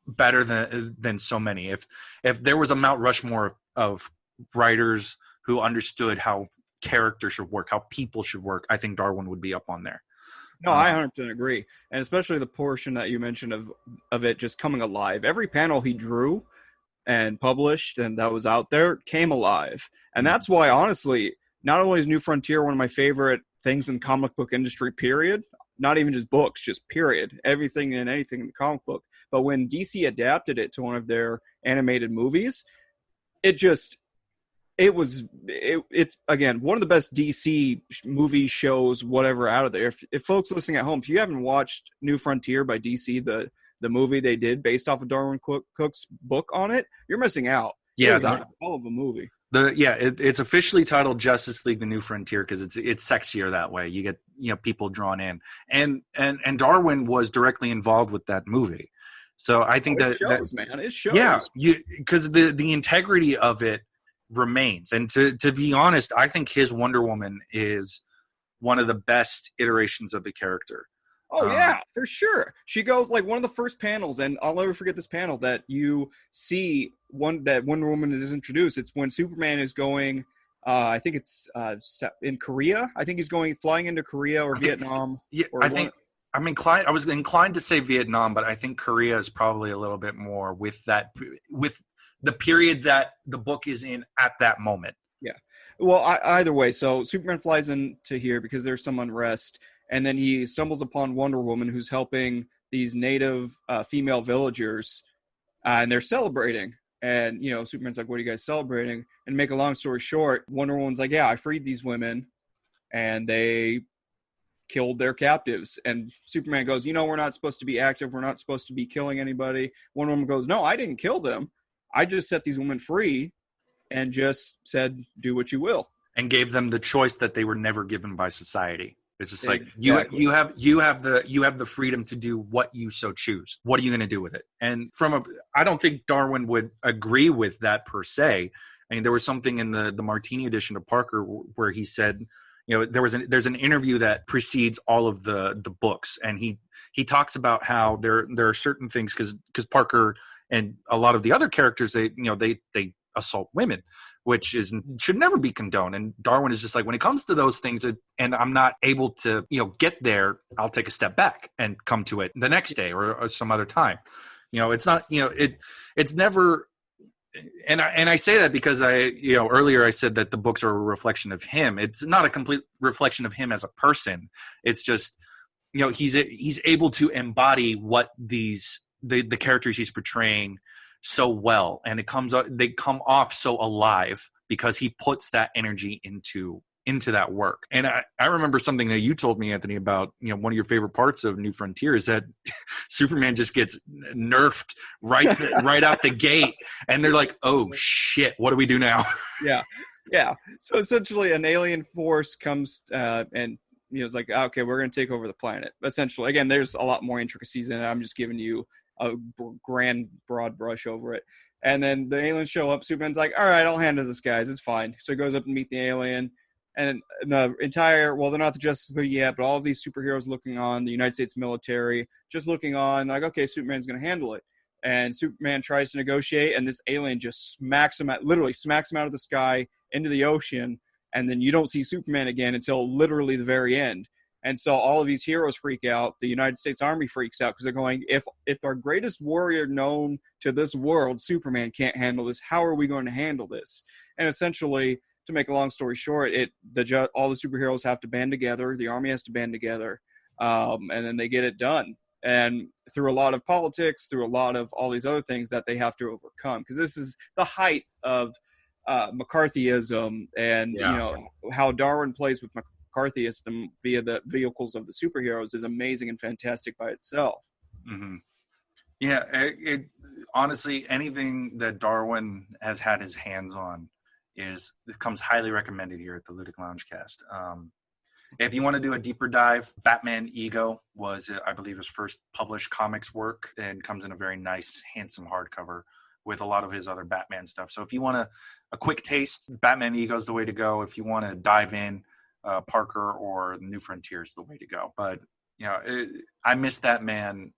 better than so many. If there was a Mount Rushmore of writers who understood how character should work, how people should work, I think Darwin would be up on there. No, I 100% agree. And especially the portion that you mentioned of it just coming alive. Every panel he drew and published and that was out there came alive. And that's why, honestly, not only is New Frontier one of my favorite things in the comic book industry, period, not even just books, just period, everything and anything in the comic book, but when DC adapted it to one of their animated movies, it's again one of the best DC movies, shows, whatever out of there. If folks listening at home, if you haven't watched New Frontier by DC, the movie they did based off of Darwin Cook's book on it, you're missing out. Yeah, it was a hell of a movie. It's officially titled Justice League: The New Frontier because it's sexier that way. You get people drawn in, and Darwin was directly involved with that movie. So I think it shows. Yeah, because the integrity of it remains. And to be honest, I think his Wonder Woman is one of the best iterations of the character. Oh, yeah, for sure. She goes, like, one of the first panels, and I'll never forget this panel that you see that Wonder Woman is introduced. It's when Superman is going, I think it's in Korea. I think he's flying into Korea or Vietnam. I was inclined to say Vietnam, but I think Korea is probably a little bit more with the period that the book is in at that moment. Yeah. Well, either way, so Superman flies into here because there's some unrest, and then he stumbles upon Wonder Woman who's helping these native female villagers, and they're celebrating. And, Superman's like, what are you guys celebrating? And make a long story short, Wonder Woman's like, yeah, I freed these women, and they killed their captives. And Superman goes, we're not supposed to be active. We're not supposed to be killing anybody. Wonder Woman goes, no, I didn't kill them. I just set these women free and just said, do what you will. And gave them the choice that they were never given by society. It's just like exactly. you have the freedom to do what you so choose. What are you going to do with it? And I don't think Darwin would agree with that per se. I mean, there was something in the Martini edition of Parker where he said, there's an interview that precedes all of the books, and he talks about how there are certain things because Parker and a lot of the other characters they assault women, which should never be condoned. And Darwin is just like, when it comes to those things, and I'm not able to get there, I'll take a step back and come to it the next day or some other time. It's not it's never. And I say that because earlier I said that the books are a reflection of him. It's not a complete reflection of him as a person. It's just he's able to embody what the characters he's portraying so well, and they come off so alive because he puts that energy into that work. And I remember something that you told me, Anthony, about one of your favorite parts of New Frontier is that Superman just gets nerfed right out the gate, and they're like, oh shit, what do we do now? Yeah. So essentially an alien force comes and it's like, okay, we're going to take over the planet. Essentially, again, there's a lot more intricacies in it. I'm just giving you a grand broad brush over it. And then the aliens show up. Superman's like, all right, I'll handle this, guys. It's fine. So he goes up and meet the alien. And the entire, well, they're not the Justice League yet, but all of these superheroes looking on, the United States military, just looking on, like, okay, Superman's going to handle it. And Superman tries to negotiate, and this alien just literally smacks him out of the sky into the ocean. And then you don't see Superman again until literally the very end. And so all of these heroes freak out. The United States Army freaks out because they're going, if our greatest warrior known to this world, Superman, can't handle this, how are we going to handle this? And essentially, to make a long story short, all the superheroes have to band together. The army has to band together, and then they get it done. And through a lot of politics, through a lot of all these other things that they have to overcome, because this is the height of McCarthyism, and how Darwin plays with McCarthyism via the vehicles of the superheroes is amazing and fantastic by itself. Mm-hmm. Yeah, it honestly, anything that Darwin has had his hands on comes highly recommended here at the Ludic Loungecast. If you want to do a deeper dive, Batman Ego was, I believe, his first published comics work, and comes in a very nice, handsome hardcover with a lot of his other Batman stuff. So if you want a quick taste, Batman Ego is the way to go. If you want to dive in, Parker or New Frontier is the way to go. But I miss that man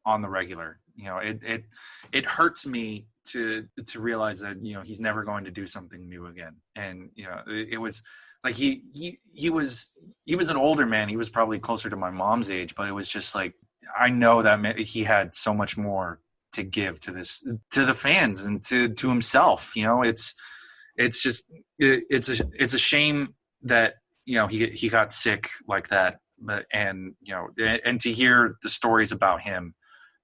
on the regular. It hurts me to realize that he's never going to do something new again. And it was like he was an older man. He was probably closer to my mom's age, but it was just like, I know that he had so much more to give to the fans and to himself. It's a shame that he got sick like that, and to hear the stories about him,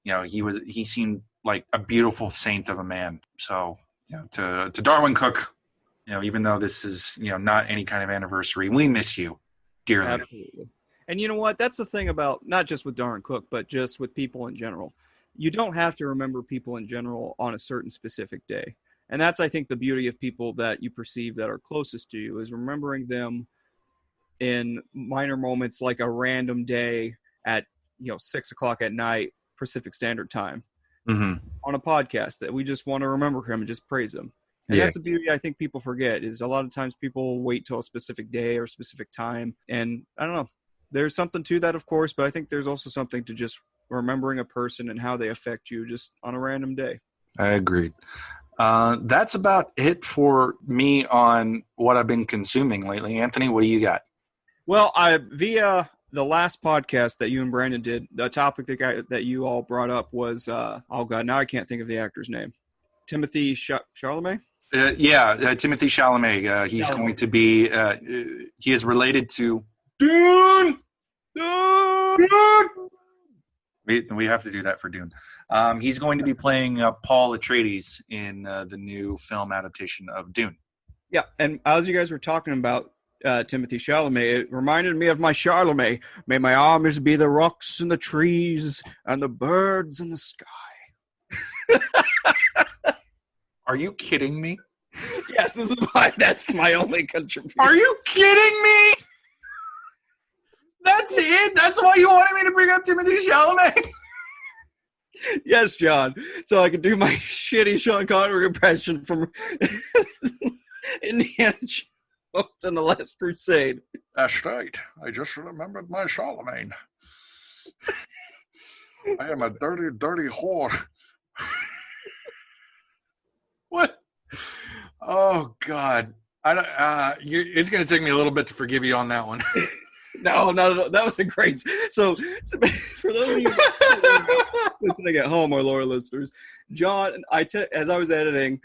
he seemed like a beautiful saint of a man. So to Darwin Cook, even though this is not any kind of anniversary, we miss you dearly. Absolutely. And you know what? That's the thing about not just with Darwin Cook, but just with people in general. You don't have to remember people in general on a certain specific day. And that's, I think, the beauty of people that you perceive that are closest to you, is remembering them in minor moments, like a random day at 6:00 at night Pacific Standard Time, on a podcast, that we just want to remember him and just praise him. And that's the beauty I think people forget, is a lot of times people wait till a specific day or a specific time. And I don't know, there's something to that, of course, but I think there's also something to just remembering a person and how they affect you just on a random day. I agreed. That's about it for me on what I've been consuming lately. Anthony, what do you got? Well, via the last podcast that you and Brandon did, the topic that you all brought up was, oh God, now I can't think of the actor's name. Timothy Chalamet? Timothy Chalamet. He's going to be, he is related to Dune! We have to do that for Dune. He's going to be playing Paul Atreides in the new film adaptation of Dune. Yeah, and as you guys were talking about Timothy Chalamet, it reminded me of my Charlemagne. May my armies be the rocks and the trees and the birds in the sky. Are you kidding me? Yes, that's my only contribution. Are you kidding me? That's it? That's why you wanted me to bring up Timothy Chalamet? Yes, John. So I could do my shitty Sean Connery impression from Indiana Jones and the Last Crusade. That's right. I just remembered my Charlemagne. I am a dirty, dirty whore. What? Oh, God. It's going to take me a little bit to forgive you on that one. No, that was a great. So, for those of you listening at home, our loyal listeners, John, as I was editing,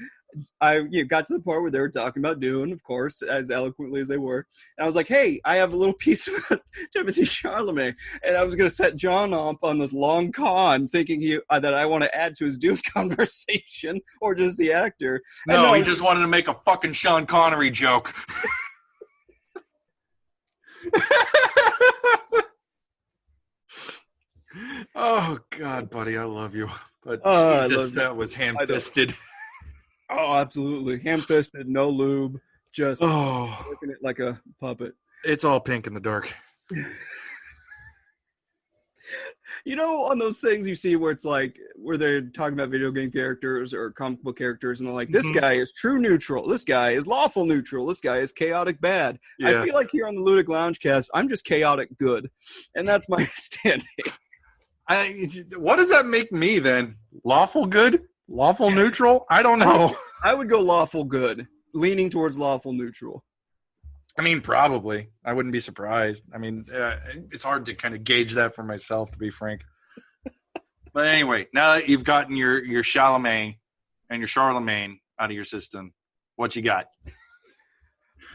I got to the part where they were talking about Dune, of course, as eloquently as they were. And I was like, hey, I have a little piece about Timothy Chalamet. And I was going to set John up on this long con, thinking that I want to add to his Dune conversation, or just the actor. No, he just wanted to make a fucking Sean Connery joke. Oh, God, buddy, I love you. But Jesus, that was ham-fisted. Oh, absolutely. Ham-fisted, no lube, just working it like a puppet. It's all pink in the dark. On those things you see where it's like, where they're talking about video game characters or comic book characters, and they're like, this guy is true neutral, this guy is lawful neutral, this guy is chaotic bad. Yeah. I feel like here on the Ludic Loungecast, I'm just chaotic good. And that's my standing. What does that make me then? Lawful good? Lawful neutral? I don't know. I would go lawful good, leaning towards lawful neutral. I mean, probably. I wouldn't be surprised. I mean, it's hard to kind of gauge that for myself, to be frank. But anyway, now that you've gotten your Chalamet and your Charlemagne out of your system, what you got?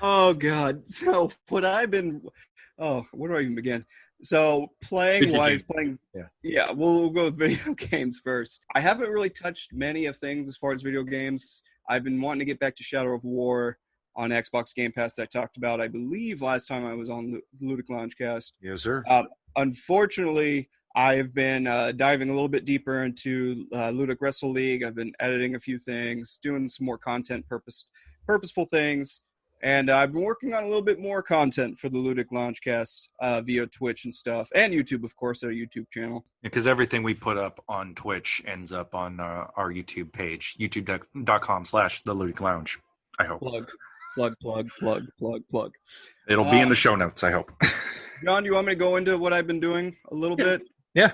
Oh, God. So what I've been – where do I even begin? So playing-wise, yeah, we'll go with video games first. I haven't really touched many of things as far as video games. I've been wanting to get back to Shadow of War on Xbox Game Pass that I talked about, I believe, last time I was on Ludic Loungecast. Yes, sir. Unfortunately, I've been diving a little bit deeper into Ludic Wrestle League. I've been editing a few things, doing some more content, purposeful things, and I've been working on a little bit more content for the Ludic Loungecast via Twitch and stuff, and YouTube, of course, our YouTube channel. Because everything we put up on Twitch ends up on our YouTube page, youtube.com/The Ludic Lounge, I hope. Plug. It'll be in the show notes, I hope. John, do you want me to go into what I've been doing a little bit? Yeah.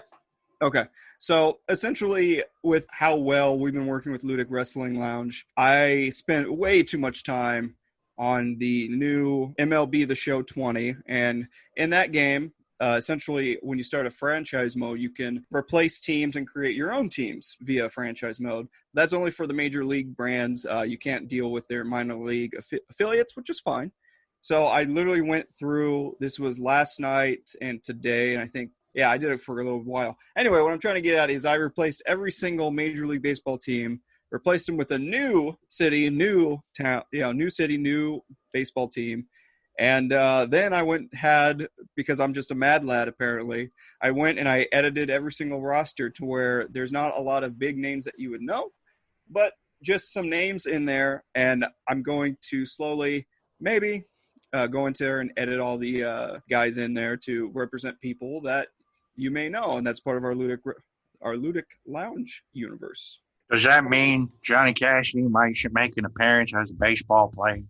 Okay. So essentially, with how well we've been working with Ludic Wrestling Lounge, I spent way too much time on the new MLB The Show 20. And in that game, essentially when you start a franchise mode, you can replace teams and create your own teams via franchise mode. That's only for the major league brands. You can't deal with their minor league affiliates, which is fine. So I literally went through, this was last night and today, and I think, yeah, I did it for a little while. Anyway, what I'm trying to get at is I replaced every single Major League Baseball team, replaced them with a new city, new town, new city, new baseball team. And then I because I'm just a mad lad apparently, I went and I edited every single roster to where there's not a lot of big names that you would know, but just some names in there. And I'm going to slowly maybe go into there and edit all the guys in there to represent people that you may know. And that's part of our Ludic Lounge universe. Does that mean Johnny Cassidy should make an appearance as a baseball player?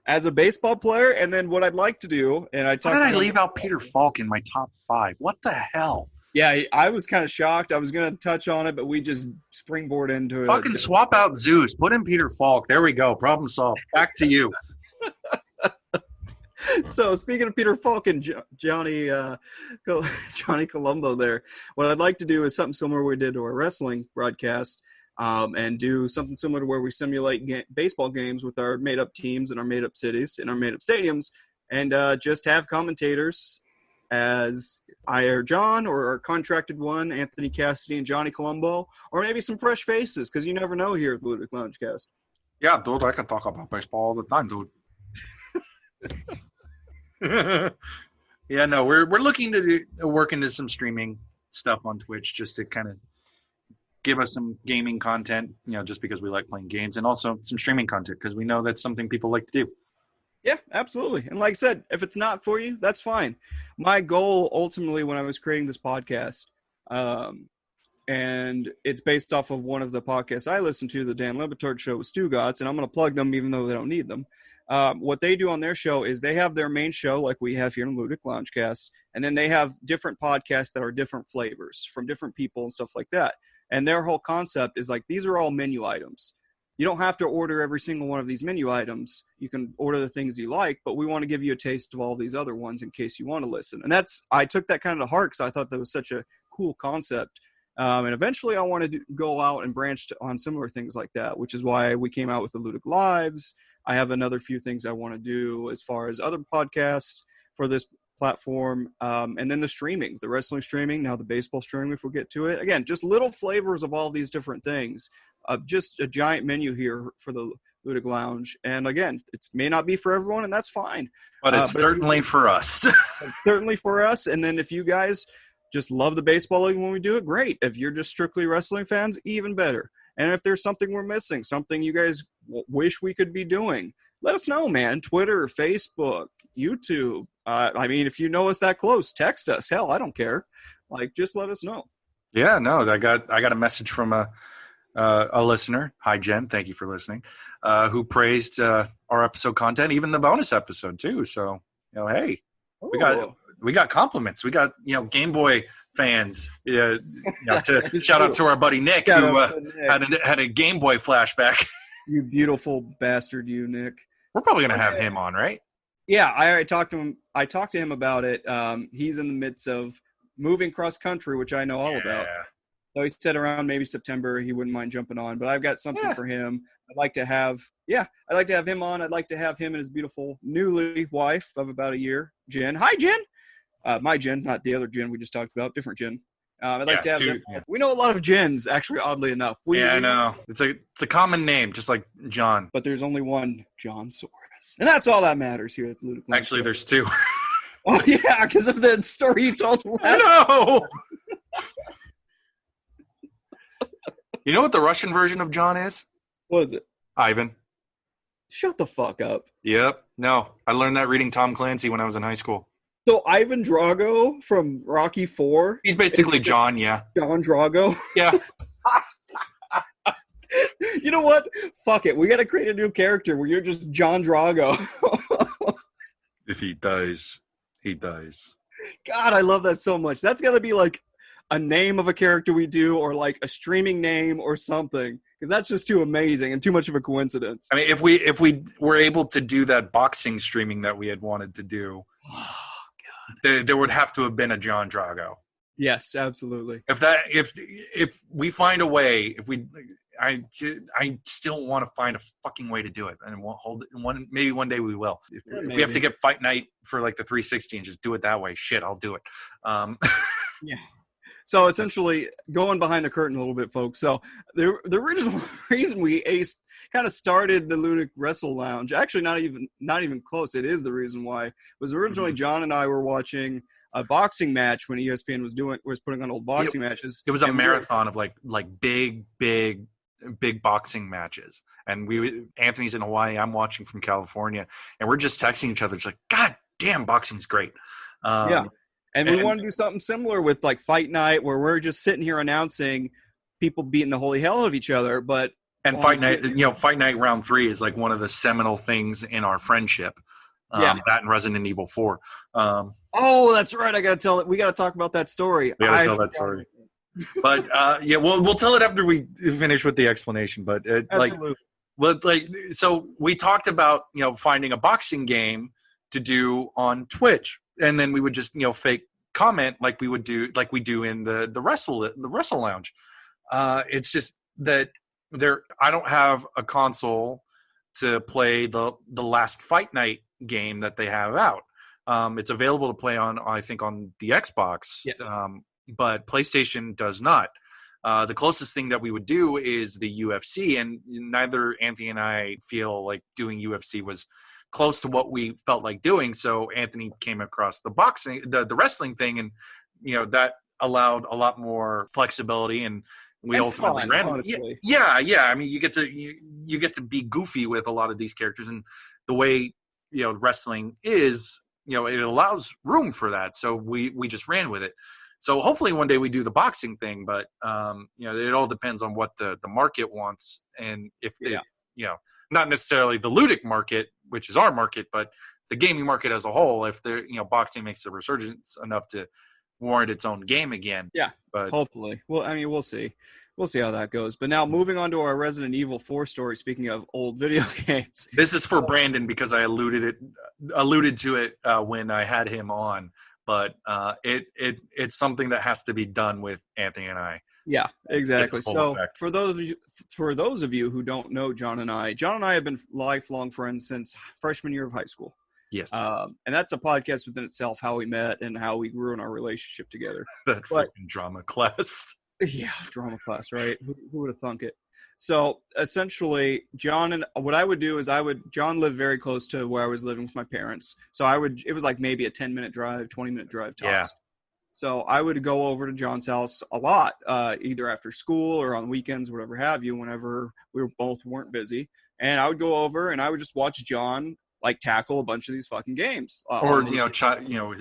As a baseball player, and then what I'd like to do, and Why did I leave out Peter Falk in my top 5? What the hell? Yeah, I was kind of shocked. I was going to touch on it, but we just springboard into it. Fucking swap out Zeus. Put in Peter Falk. There we go. Problem solved. Back to you. So speaking of Peter Falk and Johnny Colombo there, what I'd like to do is something similar we did to our wrestling broadcast. And do something similar to where we simulate baseball games with our made-up teams and our made-up cities and our made-up stadiums, and just have commentators as either John or our contracted one, Anthony Cassidy and Johnny Colombo, or maybe some fresh faces, because you never know here at the Ludic Loungecast. Yeah, dude, I can talk about baseball all the time, dude. Yeah, no, we're looking to work into some streaming stuff on Twitch just to kind of give us some gaming content, just because we like playing games, and also some streaming content because we know that's something people like to do. Yeah, absolutely. And like I said, if it's not for you, that's fine. My goal ultimately when I was creating this podcast, and it's based off of one of the podcasts I listen to, the Dan Lebitard Show with Stu Gots, and I'm going to plug them even though they don't need them. What they do on their show is they have their main show like we have here in Ludic Loungecast, and then they have different podcasts that are different flavors from different people and stuff like that. And their whole concept is like, these are all menu items. You don't have to order every single one of these menu items. You can order the things you like, but we want to give you a taste of all these other ones in case you want to listen. And I took that kind of to heart because I thought that was such a cool concept. And eventually I wanted to go out and branch on similar things like that, which is why we came out with the Ludic Lives. I have another few things I want to do as far as other podcasts for this platform, and then the wrestling streaming, now the baseball streaming if we'll get to it. Again, just little flavors of all these different things. Just a giant menu here for the Ludic Lounge. And again, it may not be for everyone, and that's fine. But it's certainly for us. It's certainly for us. And then if you guys just love the baseball league when we do it, great. If you're just strictly wrestling fans, even better. And if there's something we're missing, something you guys wish we could be doing, let us know, man. Twitter, Facebook, YouTube. If you know us that close, text us. Hell, I don't care. Just let us know. Yeah, no, I got a message from a listener. Hi, Jen. Thank you for listening. Who praised our episode content, even the bonus episode too. So, hey, we got compliments. We got Game Boy fans. To shout out to our buddy Nick, who had a Game Boy flashback. You beautiful bastard, you Nick. We're probably gonna have him on, right? Yeah, I talked to him. I talked to him about it. He's in the midst of moving cross country, which I know all about. So he said around maybe September he wouldn't mind jumping on. But I've got something for him. I'd like to have him on. I'd like to have him and his beautiful newly wife of about a year, Jen. Hi, Jen. My Jen, not the other Jen we just talked about, different Jen. I'd like to have them. Yeah. We know a lot of Jens, actually, oddly enough. I know. It's a common name, just like John. But there's only one John Soros. And that's all that matters here at the Ludic. Actually, there's two. Oh, yeah, because of the story you told last No! You know what the Russian version of John is? What is it? Ivan. Shut the fuck up. Yep. No, I learned that reading Tom Clancy when I was in high school. So Ivan Drago from Rocky IV? He's basically John, yeah. John Drago? Yeah. You know what? Fuck it. We got to create a new character where you're just John Drago. If he dies, he dies. God, I love that so much. That's got to be like a name of a character we do, or like a streaming name or something, because that's just too amazing and too much of a coincidence. I mean, if we were able to do that boxing streaming that we had wanted to do, there would have to have been a John Drago. Yes, absolutely. If we find a way, I still want to find a fucking way to do it, and maybe one day we will. If we have to get Fight Night for like the 360 and just do it that way, shit, I'll do it. Yeah. So essentially, going behind the curtain a little bit, folks. So the original reason we kind of started the Ludic Wrestle Lounge, actually not even close. It is the reason why was originally John and I were watching a boxing match when ESPN was putting on old boxing matches. It was a marathon of like big boxing matches, and Anthony's in Hawaii, I'm watching from California, and we're just texting each other. It's like, God damn, boxing's great. And we want to do something similar with like Fight Night, where we're just sitting here announcing people beating the holy hell of each other. Fight Night round 3 is like one of the seminal things in our friendship. That and Resident Evil 4. Oh, that's right. We got to talk about that story. We got to tell that story. But we'll tell it after we finish with the explanation. But so we talked about finding a boxing game to do on Twitch, and then we would just fake comment like we do in the Wrestle Lounge. It's just that I don't have a console to play the last Fight Night game that they have out. It's available to play on, I think, on the Xbox, but PlayStation does not. The closest thing that we would do is the UFC, and neither Anthony and I feel like doing UFC was close to what we felt like doing. So Anthony came across the wrestling thing, and that allowed a lot more flexibility, and we ultimately ran with it. Yeah. I mean, you get to be goofy with a lot of these characters, and the way wrestling is, it allows room for that. So we just ran with it. So hopefully one day we do the boxing thing, but it all depends on what the market wants, and if they, not necessarily the Ludic market, which is our market, but the gaming market as a whole. If boxing makes a resurgence enough to warrant its own game again. Yeah, but hopefully. Well, I mean, we'll see how that goes. But now moving on to our Resident Evil 4 story. Speaking of old video games, this is for Brandon because I alluded to it when I had him on. But it's something that has to be done with Anthony and I. Yeah, exactly. So for those of you who don't know John and I have been lifelong friends since freshman year of high school. Yes. And that's a podcast within itself, how we met and how we grew in our relationship together. Freaking drama class. Yeah, drama class, right? Who would have thunk it? So essentially, John lived very close to where I was living with my parents. So it was like maybe a 10-minute drive, 20-minute drive tops. Yeah. So I would go over to John's house a lot, either after school or on weekends, whatever have you, whenever we weren't busy. And I would go over and I would just watch John like tackle a bunch of these fucking games. Or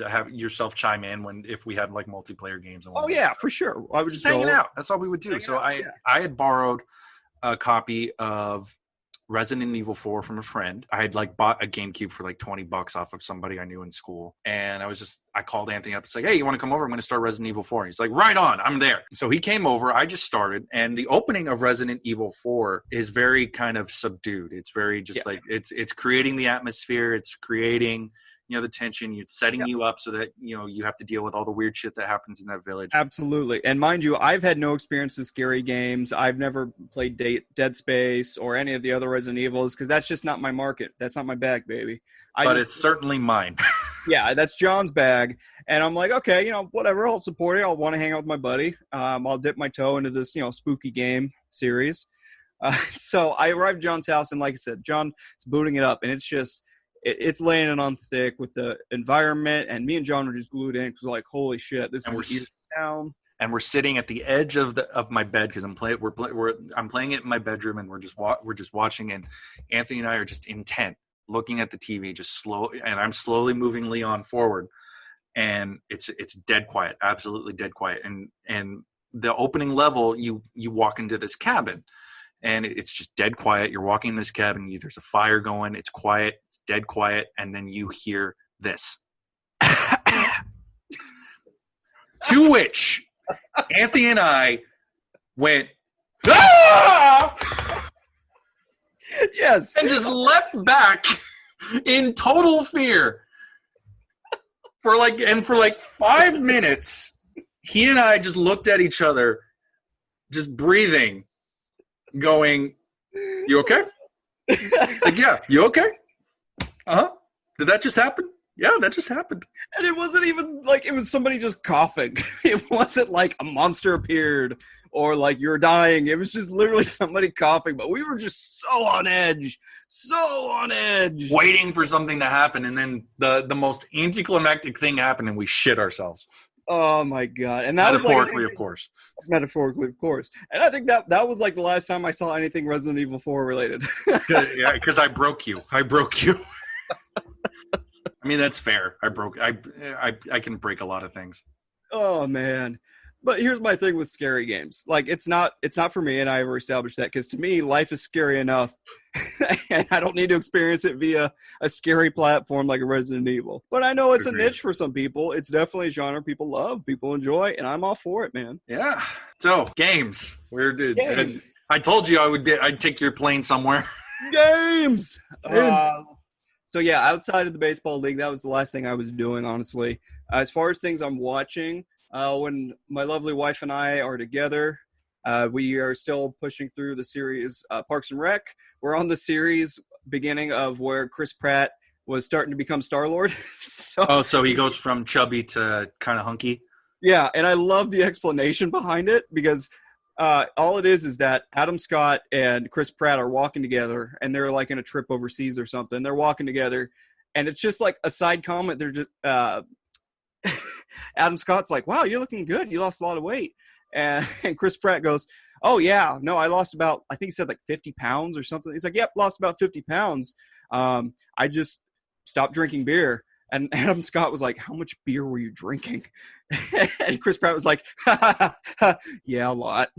have yourself chime in if we had like multiplayer games. Oh yeah, for sure. I would just hanging out. That's all we would do. So I had borrowed a copy of Resident Evil 4 from a friend. I had like bought a GameCube for like $20 off of somebody I knew in school. And I called Anthony up. It's like, hey, you want to come over? I'm going to start Resident Evil 4. And he's like, right on, I'm there. So he came over. I just started. And the opening of Resident Evil 4 is very kind of subdued. It's very just like, it's creating the atmosphere. It's creating, the tension. It's setting you up so that, you have to deal with all the weird shit that happens in that village. Absolutely. And mind you, I've had no experience with scary games. I've never played Dead Space or any of the other Resident Evils because that's just not my market. That's not my bag, baby. It's certainly mine. Yeah, that's John's bag. And I'm like, okay, whatever. I'll support it. I'll want to hang out with my buddy. I'll dip my toe into this, spooky game series. So I arrived at John's house, and like I said, John's booting it up, and it's just – it's laying it on thick with the environment, and me and John were just glued in because we're like, holy shit, this is down. And we're sitting at the edge of my bed because I'm playing it in my bedroom, and we're just watching, and Anthony and I are just intent, looking at the TV, just slow, and I'm slowly moving Leon forward, and it's dead quiet, absolutely dead quiet, and the opening level, you walk into this cabin. And it's just dead quiet. You're walking in this cabin. There's a fire going. It's quiet. It's dead quiet. And then you hear this. To which Anthony and I went, ah! Yes. And just leapt back in total fear. For like 5 minutes, he and I just looked at each other, just breathing, going, "You okay?" Like, yeah, you okay? Did that just happen? Yeah, that just happened. And it wasn't even like it was somebody just coughing. It wasn't like a monster appeared or like you're dying. It was just literally somebody coughing. But we were just so on edge. Waiting for something to happen. And then the most anticlimactic thing happened and we shit ourselves. Oh, my God. And that Metaphorically, was like, of course. Metaphorically, of course. And I think that was like the last time I saw anything Resident Evil 4 related. Yeah, because I broke you. I mean, that's fair. I can break a lot of things. Oh, man. But here's my thing with scary games. Like, it's not for me, and I ever established that, because to me, life is scary enough, and I don't need to experience it via a scary platform like a Resident Evil. But I know it's a niche for some people. It's definitely a genre people love, people enjoy, and I'm all for it, man. Yeah. So, games. Games. I told you I'd take your plane somewhere. Games! So, yeah, outside of the baseball league, that was the last thing I was doing, honestly. As far as things I'm watching, when my lovely wife and I are together, we are still pushing through the series Parks and Rec. We're on the series beginning of where Chris Pratt was starting to become Star-Lord. So he goes from chubby to kind of hunky? Yeah, and I love the explanation behind it, because all it is that Adam Scott and Chris Pratt are walking together, and they're like in a trip overseas or something. They're walking together, and it's just like a side comment. They're just Adam Scott's like, "Wow, you're looking good. You lost a lot of weight." And Chris Pratt goes, "Oh, yeah. No, I lost about, I think he said like 50 pounds or something." He's like, "Yep, lost about 50 pounds. I just stopped drinking beer." And Adam Scott was like, "How much beer were you drinking?" And Chris Pratt was like, "Yeah, a lot."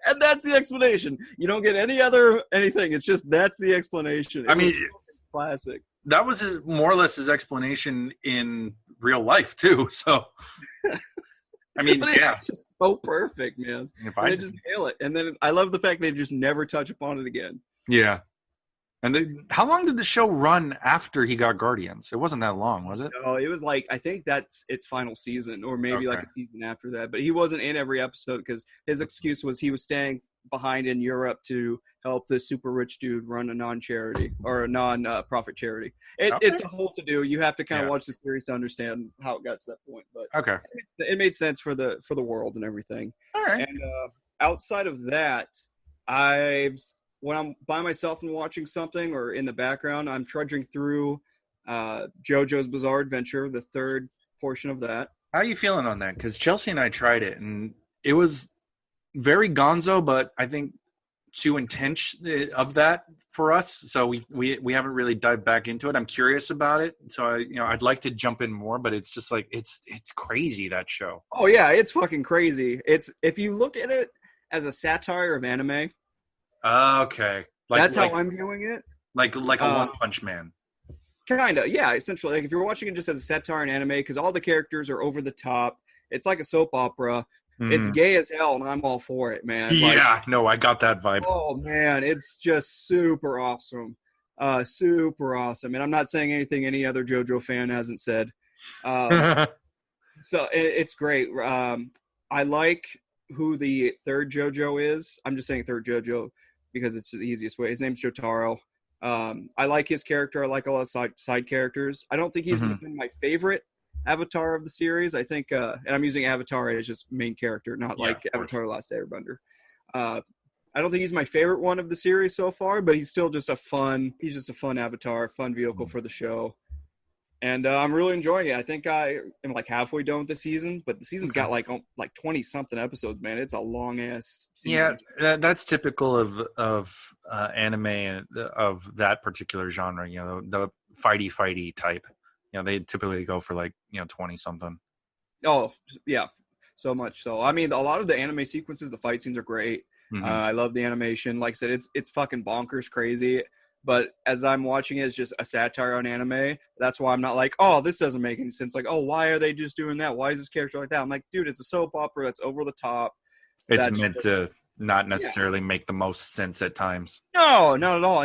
And that's the explanation. You don't get anything. It's just that's the explanation. I mean, classic. That was more or less his explanation in real life too. So, I mean, yeah, it's just so perfect, man. They just nail it, and then I love the fact they just never touch upon it again. Yeah. And how long did the show run after he got Guardians? It wasn't that long, was it? No, it was like, I think that's its final season, or maybe like a season after that. But he wasn't in every episode because his excuse was he was staying behind in Europe to help this super rich dude run a non-charity or a non-profit charity. It's a whole to-do. You have to kind of watch the series to understand how it got to that point. But it made sense for the world and everything. All right. And outside of that, when I'm by myself and watching something or in the background, I'm trudging through JoJo's Bizarre Adventure, the third portion of that. How are you feeling on that? Because Chelsea and I tried it, and it was very gonzo, but I think too intense of that for us. So we haven't really dived back into it. I'm curious about it. So I'd like to jump in more, but it's just like it's crazy, that show. Oh yeah, it's fucking crazy. It's, if you look at it as a satire of anime. Okay. That's how I'm viewing it. Like a One Punch Man. Kind of, yeah, essentially. Like if you're watching it just as a satire and anime, because all the characters are over the top. It's like a soap opera. Mm-hmm. It's gay as hell, and I'm all for it, man. Yeah, no, I got that vibe. Oh, man, it's just super awesome. Super awesome. And I'm not saying anything any other JoJo fan hasn't said. So it's great. I like who the third JoJo is. I'm just saying third JoJo because it's the easiest way. His name's Jotaro. I like his character. I like a lot of side characters. I don't think he's been my favorite Avatar of the series. I think, and I'm using Avatar as just main character, not like Avatar: The Last Airbender. I don't think he's my favorite one of the series so far, but he's still just a fun Avatar, fun vehicle for the show. And I'm really enjoying it. I think I am like halfway done with the season, but the season's got like 20 something episodes, man. It's a long ass season. Yeah, that's typical of anime and of that particular genre. The fighty type. They typically go for 20 something. Oh yeah, so much so. I mean, a lot of the anime sequences, the fight scenes are great. I love the animation. Like I said, it's fucking bonkers crazy. But as I'm watching it, it's just a satire on anime. That's why I'm not like, oh, this doesn't make any sense. Like, oh, why are they just doing that? Why is this character like that? I'm like, dude, it's a soap opera. That's over the top. It's meant to not necessarily make the most sense at times. No, not at all.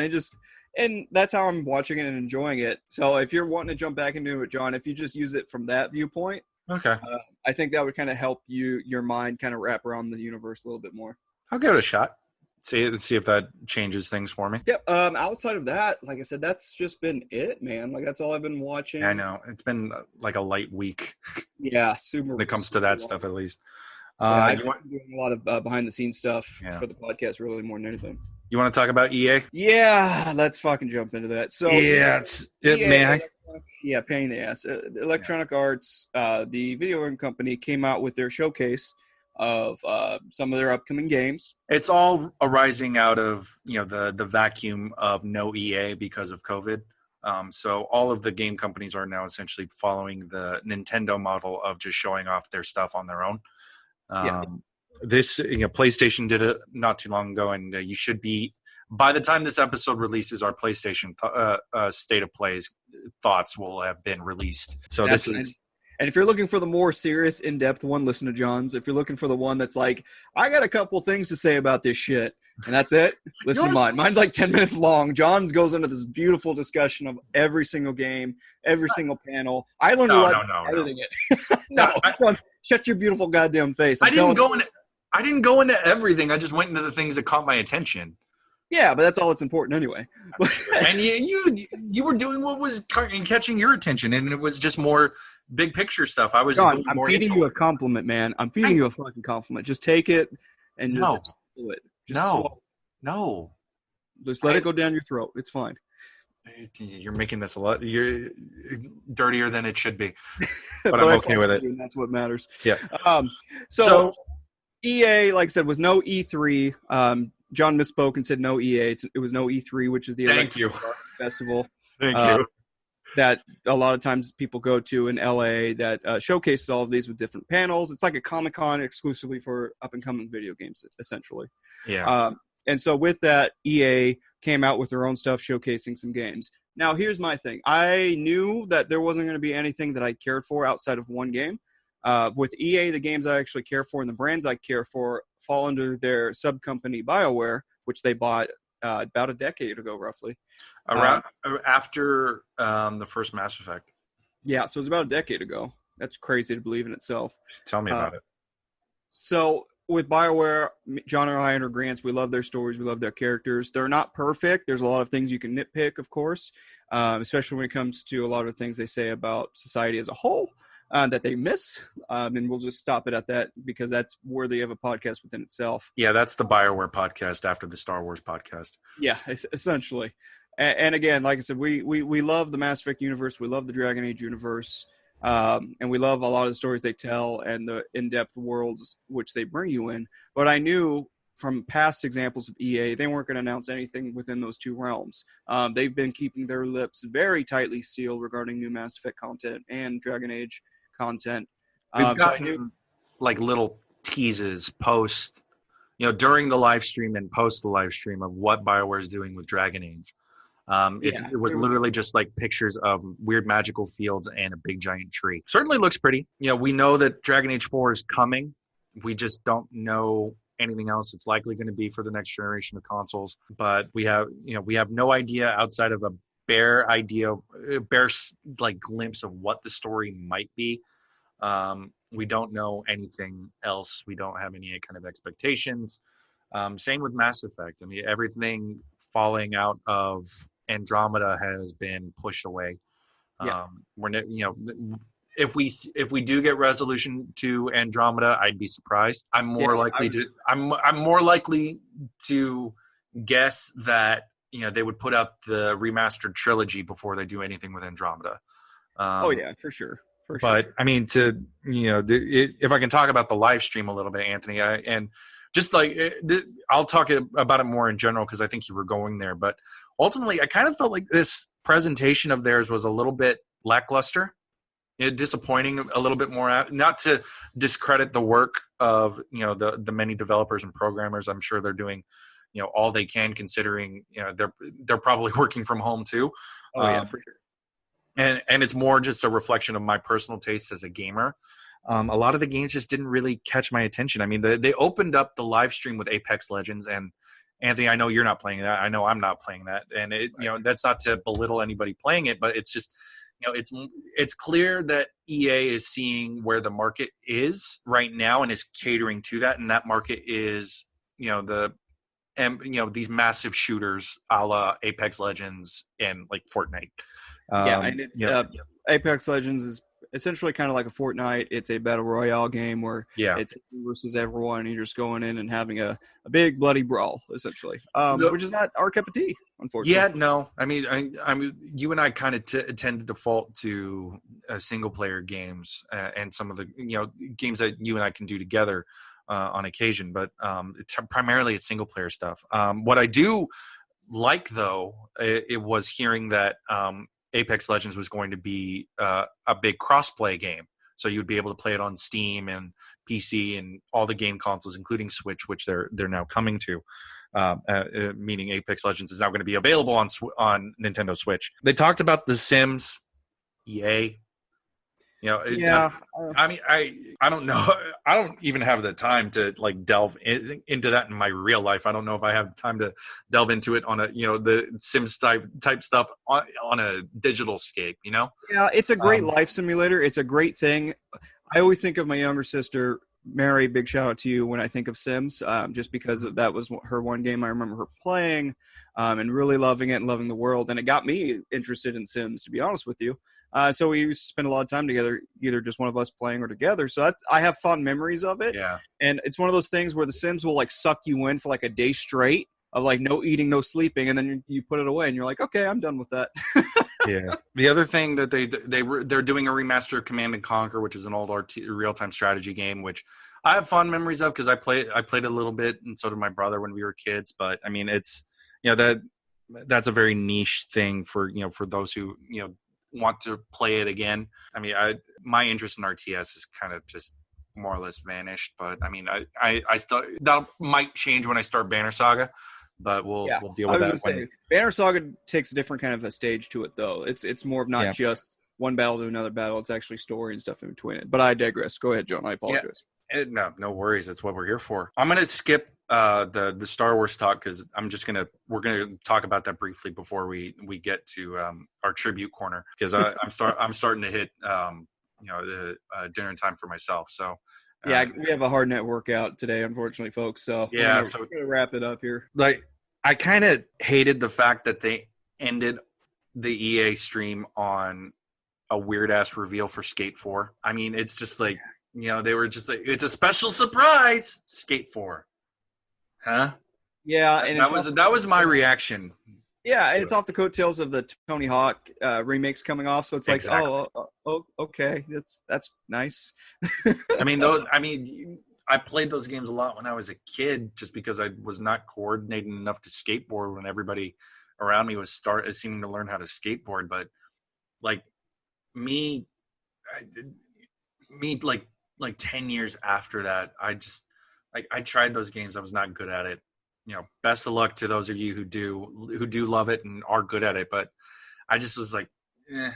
And that's how I'm watching it and enjoying it. So if you're wanting to jump back into it, John, if you just use it from that viewpoint, Okay. I think that would kind of help your mind kind of wrap around the universe a little bit more. I'll give it a shot. See if that changes things for me. Yep. Outside of that, like I said, that's just been it, man. Like that's all I've been watching. I know it's been like a light week. Yeah, super. When it comes to that stuff, at least. I've been doing a lot of behind the scenes stuff for the podcast, really more than anything. You want to talk about EA? Yeah, let's fucking jump into that. So yeah, man. Yeah, pain in the ass. Electronic Arts, the video game company, came out with their showcase of some of their upcoming games. It's all arising out of the vacuum of no EA because of COVID. So all of the game companies are now essentially following the Nintendo model of just showing off their stuff on their own. This PlayStation did it not too long ago, and you should be, by the time this episode releases, our PlayStation State of Plays thoughts will have been released. So this is. And if you're looking for the more serious, in-depth one, listen to John's. If you're looking for the one that's like, I got a couple things to say about this shit, and that's it, listen to mine. Mine's like 10 minutes long. John's goes into this beautiful discussion of every single game, every single panel. I learned a lot editing it. Shut your beautiful goddamn face. I didn't go into everything. I just went into the things that caught my attention. Yeah, but that's all that's important anyway. And you were doing what was catching your attention, and it was just more big picture stuff. I was. John, I'm feeding you a compliment, man. I'm feeding you a fucking compliment. Just take it and just swallow it. No. Just let it go down your throat. It's fine. You're making this a lot. You're dirtier than it should be, but I'm okay with it. And that's what matters. Yeah. So EA, like I said, was no E3. John misspoke and said no EA. It was no E3, which is the Electronic Arts Festival. Thank you. That a lot of times people go to in LA that showcases all of these with different panels. It's like a Comic-Con exclusively for up-and-coming video games, essentially. Yeah. And so with that, EA came out with their own stuff showcasing some games. Now, here's my thing. I knew that there wasn't going to be anything that I cared for outside of one game. With EA, the games I actually care for and the brands I care for fall under their sub-company BioWare, which they bought about a decade ago, roughly. Around after the first Mass Effect. Yeah, so it was about a decade ago. That's crazy to believe in itself. Tell me about it. So with BioWare, John and I are grants. We love their stories. We love their characters. They're not perfect. There's a lot of things you can nitpick, of course, especially when it comes to a lot of things they say about society as a whole. That they miss, and we'll just stop it at that because that's worthy of a podcast within itself. Yeah, that's the BioWare podcast after the Star Wars podcast. Yeah, essentially. And again, like I said, we love the Mass Effect universe. We love the Dragon Age universe. And we love a lot of the stories they tell and the in-depth worlds which they bring you in. But I knew from past examples of EA, they weren't going to announce anything within those two realms. They've been keeping their lips very tightly sealed regarding new Mass Effect content and Dragon Age content. We've gotten like little teases post, during the live stream and post the live stream of what BioWare is doing with Dragon Age. It was literally just like pictures of weird magical fields and a big giant tree. Certainly looks pretty. We know that Dragon Age 4 is coming. We just don't know anything else it's likely going to be for the next generation of consoles. But we have no idea outside of a bare like glimpse of what the story might be. We don't know anything else. We don't have any kind of expectations. Same with Mass Effect. I mean, everything falling out of Andromeda has been pushed away. Yeah. If we do get resolution to Andromeda, I'd be surprised. I'm more likely to guess that they would put out the remastered trilogy before they do anything with Andromeda. For sure. But I mean, if I can talk about the live stream a little bit, Anthony, I'll talk about it more in general because I think you were going there. But ultimately, I kind of felt like this presentation of theirs was a little bit lackluster, disappointing a little bit more. Not to discredit the work of the many developers and programmers. I'm sure they're doing all they can, considering they're probably working from home too. For sure. And it's more just a reflection of my personal taste as a gamer. A lot of the games just didn't really catch my attention. I mean, they opened up the live stream with Apex Legends, and Anthony, I know you're not playing that. I know I'm not playing that. And that's not to belittle anybody playing it, but it's just, it's clear that EA is seeing where the market is right now and is catering to that. And that market is, these massive shooters a la Apex Legends and like Fortnite. And it's Apex Legends is essentially kind of like a Fortnite. It's a battle royale game where it's versus everyone. And you're just going in and having a big bloody brawl, essentially, which is not our cup of tea, unfortunately. Yeah, no. I mean, you and I kind of tend to default to single player games and some of the games that you and I can do together on occasion, but primarily it's single player stuff. What I do like, though, it was hearing that Apex Legends was going to be a big cross-play game. So you'd be able to play it on Steam and PC and all the game consoles, including Switch, which they're now coming to. Meaning Apex Legends is now going to be available on Nintendo Switch. They talked about The Sims. Yay. I mean, I don't know. I don't even have the time to like delve into that in my real life. I don't know if I have time to delve into it on the Sims type stuff on a digital scape. Yeah, it's a great life simulator. It's a great thing. I always think of my younger sister, Mary. Big shout out to you when I think of Sims, just because that was her one game I remember her playing and really loving it and loving the world. And it got me interested in Sims, to be honest with you. So we used to spend a lot of time together, either just one of us playing or together. So I have fond memories of it. Yeah. And it's one of those things where the Sims will like suck you in for like a day straight of like no eating, no sleeping. And then you put it away and you're like, okay, I'm done with that. Yeah. The other thing that they're doing a remaster of Command & Conquer, which is an old real-time strategy game, which I have fond memories of because I played it a little bit, and so did my brother when we were kids. But I mean, it's that's a very niche thing for those who want to play it again. I mean, my interest in RTS is kind of just more or less vanished. But I mean, I still, that might change when I start Banner Saga. But we'll deal with that. Banner Saga takes a different kind of a stage to it, though. It's more of not just one battle to another battle. It's actually story and stuff in between it. But I digress. Go ahead, John. I apologize. No worries. That's what we're here for. I'm gonna skip the Star Wars talk because we're gonna talk about that briefly before we get to our tribute corner, because I'm starting to hit the dinner time for myself. So. We have a hard net workout today, unfortunately, folks. So we're gonna wrap it up here. Like, I kind of hated the fact that they ended the EA stream on a weird ass reveal for Skate 4. I mean, it's just like, they were just like, it's a special surprise, Skate 4, huh? Yeah, and that was my reaction. Yeah, and it's off the coattails of the Tony Hawk remakes coming off, so it's like, exactly. Oh, okay, that's nice. I played those games a lot when I was a kid, just because I was not coordinating enough to skateboard when everybody around me was seeming to learn how to skateboard. But like me, like 10 years after that, I tried those games. I was not good at it. Best of luck to those of you who do love it and are good at it. But I just was like, eh.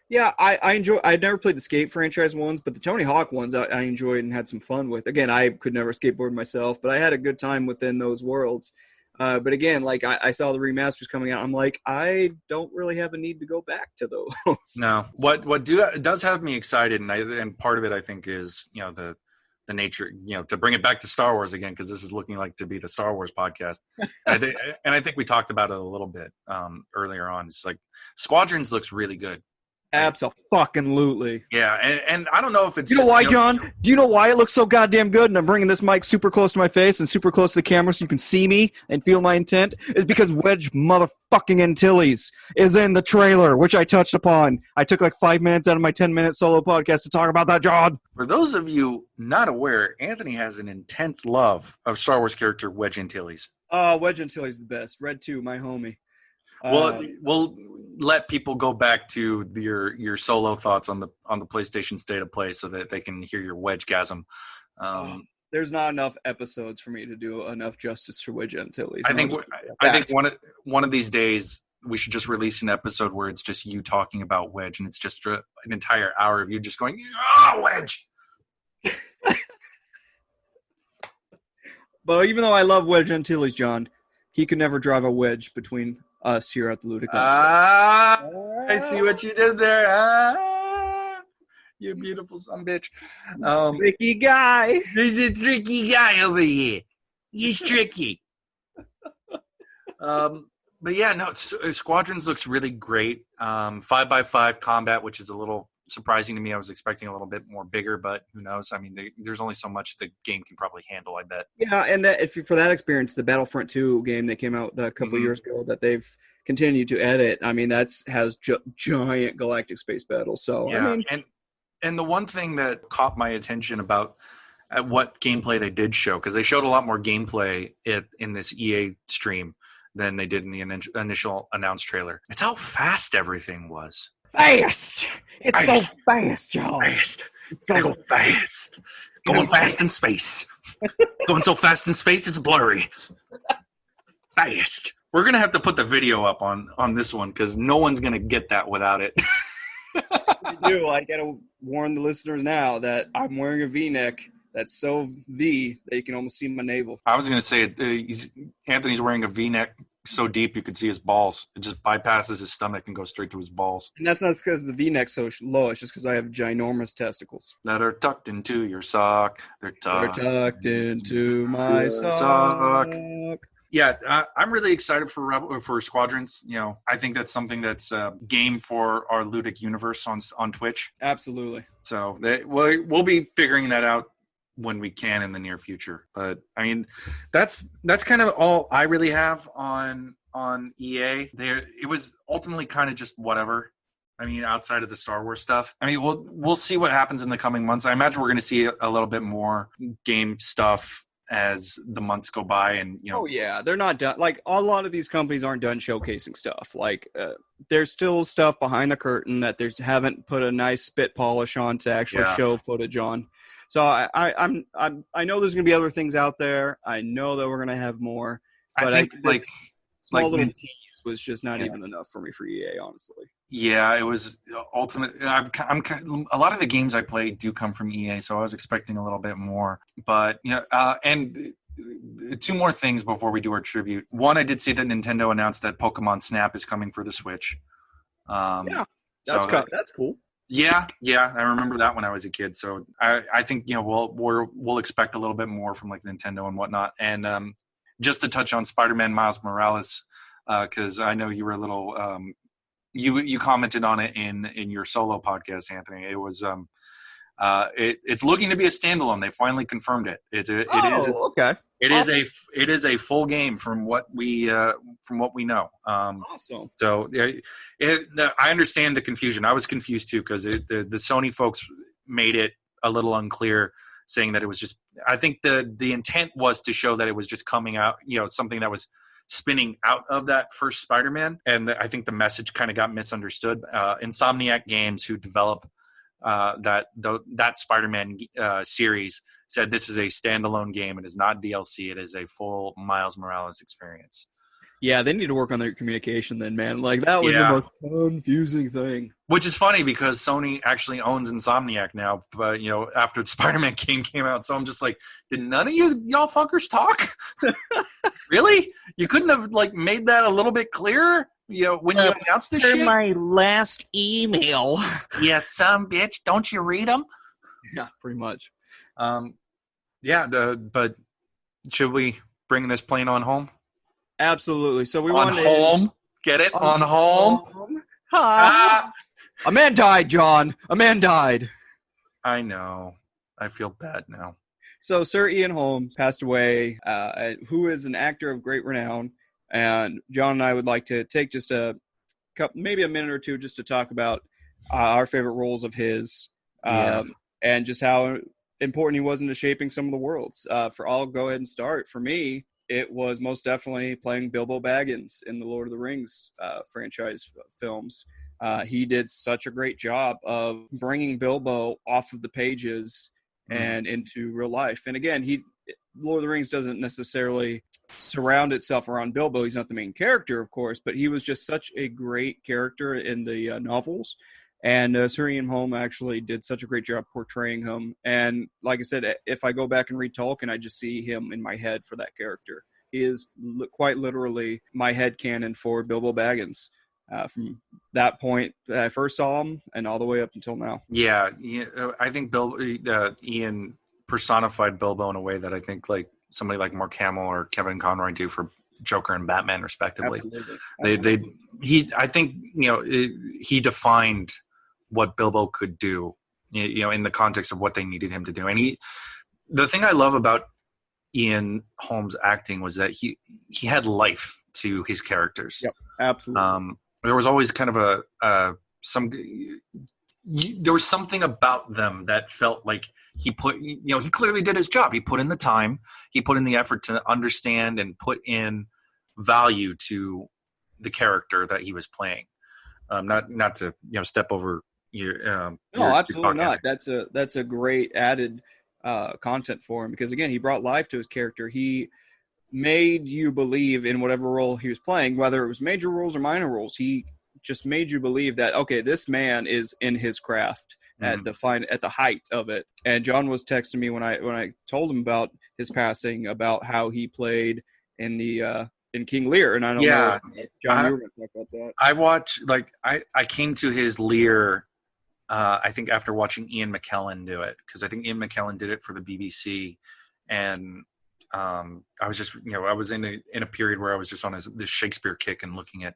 Yeah, I enjoy. I never played the Skate franchise ones, but the Tony Hawk ones I enjoyed and had some fun with. Again, I could never skateboard myself, but I had a good time within those worlds. But again, like I saw the remasters coming out, I'm like, I don't really have a need to go back to those. No, what does have me excited, and part of it I think is the nature, to bring it back to Star Wars again, because this is looking like to be the Star Wars podcast. I think we talked about it a little bit earlier on. It's like Squadrons looks really good. Absolutely. Yeah, and I don't know if it's why, John? Do you know why it looks so goddamn good? And I'm bringing this mic super close to my face and super close to the camera so you can see me and feel my intent. Is because Wedge motherfucking Antilles is in the trailer, which I touched upon. I took like 5 minutes out of my 10-minute solo podcast to talk about that, John. For those of you not aware, Anthony has an intense love of Star Wars character Wedge Antilles. Wedge Antilles is the best. Red 2, my homie. Well, we'll let people go back to your solo thoughts on the PlayStation State of Play so that they can hear your Wedge-gasm. There's not enough episodes for me to do enough justice for Wedge Antilles. I think one of these days we should just release an episode where it's just you talking about Wedge, and it's just an entire hour of you just going, Wedge! But even though I love Wedge Antilles, John, He could never drive a wedge between us here at the Ludic. I see what you did there. You beautiful son bitch. Tricky guy. There's a tricky guy over here. He's tricky. But yeah, no, Squadrons looks really great. 5x5 combat, which is a little surprising to me. I was expecting a little bit more bigger, but who knows? I mean, there's only so much the game can probably handle, I bet. Yeah, and for that experience, the Battlefront 2 game that came out a couple of years ago that they've continued to edit, I mean, has giant galactic space battles. So, yeah, I mean, and the one thing that caught my attention about what gameplay they did show, because they showed a lot more gameplay in this EA stream than they did in the initial announced trailer. It's how fast everything was. Fast! It's so fast, y'all. Fast. It's so fast. Going fast in space. Going so fast in space, it's blurry. Fast. We're going to have to put the video up on this one because no one's going to get that without it. I do. I got to warn the listeners now that I'm wearing a V-neck that's so V that you can almost see my navel. I was going to say, Anthony's wearing a V-neck so deep you could see his balls. It just bypasses his stomach and goes straight to his balls. And that's not because the V-neck's so low. It's just because I have ginormous testicles. That are tucked into your sock. They're tucked into my sock. Yeah, I'm really excited for Squadrons. You know, I think that's something that's game for our Ludic universe on Twitch. Absolutely. So we'll be figuring that out when we can in the near future. But I mean, that's kind of all I really have on EA. It was ultimately kind of just whatever. I mean, outside of the Star Wars stuff. I mean, we'll see what happens in the coming months. I imagine we're going to see a little bit more game stuff as the months go by, and you know. Oh yeah, they're not done. Like a lot of these companies aren't done showcasing stuff. Like there's still stuff behind the curtain that they haven't put a nice spit polish on to actually show footage on. So I know there's gonna be other things out there. I know that we're gonna have more. But I think small little tease was just not even enough for me for EA, honestly. Yeah, it was ultimate. A lot of the games I play do come from EA, so I was expecting a little bit more. But and two more things before we do our tribute. One, I did see that Nintendo announced that Pokemon Snap is coming for the Switch. That's cool. Yeah, I remember that when I was a kid. So I think we'll expect a little bit more from like Nintendo and whatnot. And just to touch on Spider-Man Miles Morales, because I know you were a little. You commented on it in your solo podcast, Anthony. It was it's looking to be a standalone. They finally confirmed it. It is a full game from what we know. Awesome. So I understand the confusion. I was confused too because the Sony folks made it a little unclear, saying that it was just. I think the intent was to show that it was just coming out, something that was spinning out of that first Spider-Man, and I think the message kind of got misunderstood. Insomniac Games, who develop that Spider-Man series, said this is a standalone game. It is not DLC. It is a full Miles Morales experience. Yeah, they need to work on their communication then, man. Like, that was the most confusing thing. Which is funny because Sony actually owns Insomniac now, but, after the Spider-Man game came out, so I'm just like, did none of y'all fuckers talk? Really? You couldn't have, made that a little bit clearer? When you announced this shit? My last email. Yes, some bitch. Don't you read them? Yeah, pretty much. But should we bring this plane on home? Absolutely. So we on home. Get it? On home. Hi. A man died, John. A man died. I know. I feel bad now. So Sir Ian Holm passed away, who is an actor of great renown. And John and I would like to take just maybe a minute or two just to talk about our favorite roles of his and just how important he was into shaping some of the worlds. I'll go ahead and start. For me, it was most definitely playing Bilbo Baggins in the Lord of the Rings franchise films. He did such a great job of bringing Bilbo off of the pages and into real life. And again, Lord of the Rings doesn't necessarily surround itself around Bilbo. He's not the main character, of course, but he was just such a great character in the novels. And Sir Ian Holm actually did such a great job portraying him. And like I said, if I go back and read Tolkien, I just see him in my head for that character. is quite literally my headcanon for Bilbo Baggins. From that point that I first saw him and all the way up until now. Yeah, I think Ian personified Bilbo in a way that I think like somebody like Mark Hamill or Kevin Conroy do for Joker and Batman, respectively. Absolutely. I think he defined what Bilbo could do, in the context of what they needed him to do. And the thing I love about Ian Holm's acting was that he had life to his characters. Yep, absolutely. There was always kind of there was something about them that felt like he clearly did his job. He put in the time, he put in the effort to understand and put in value to the character that he was playing. Not to step over your. No, absolutely not. That's a great added content for him, because again, he brought life to his character. He made you believe in whatever role he was playing, whether it was major roles or minor roles. He just made you believe that, okay, this man is in his craft at the height of it. And John was texting me when I told him about his passing, about how he played in King Lear, and I don't know, John, you were going to talk about that. I watched, I came to his Lear, I think after watching Ian McKellen do it, because I think Ian McKellen did it for the BBC, and I was just, I was in a period where I was just on this Shakespeare kick and looking at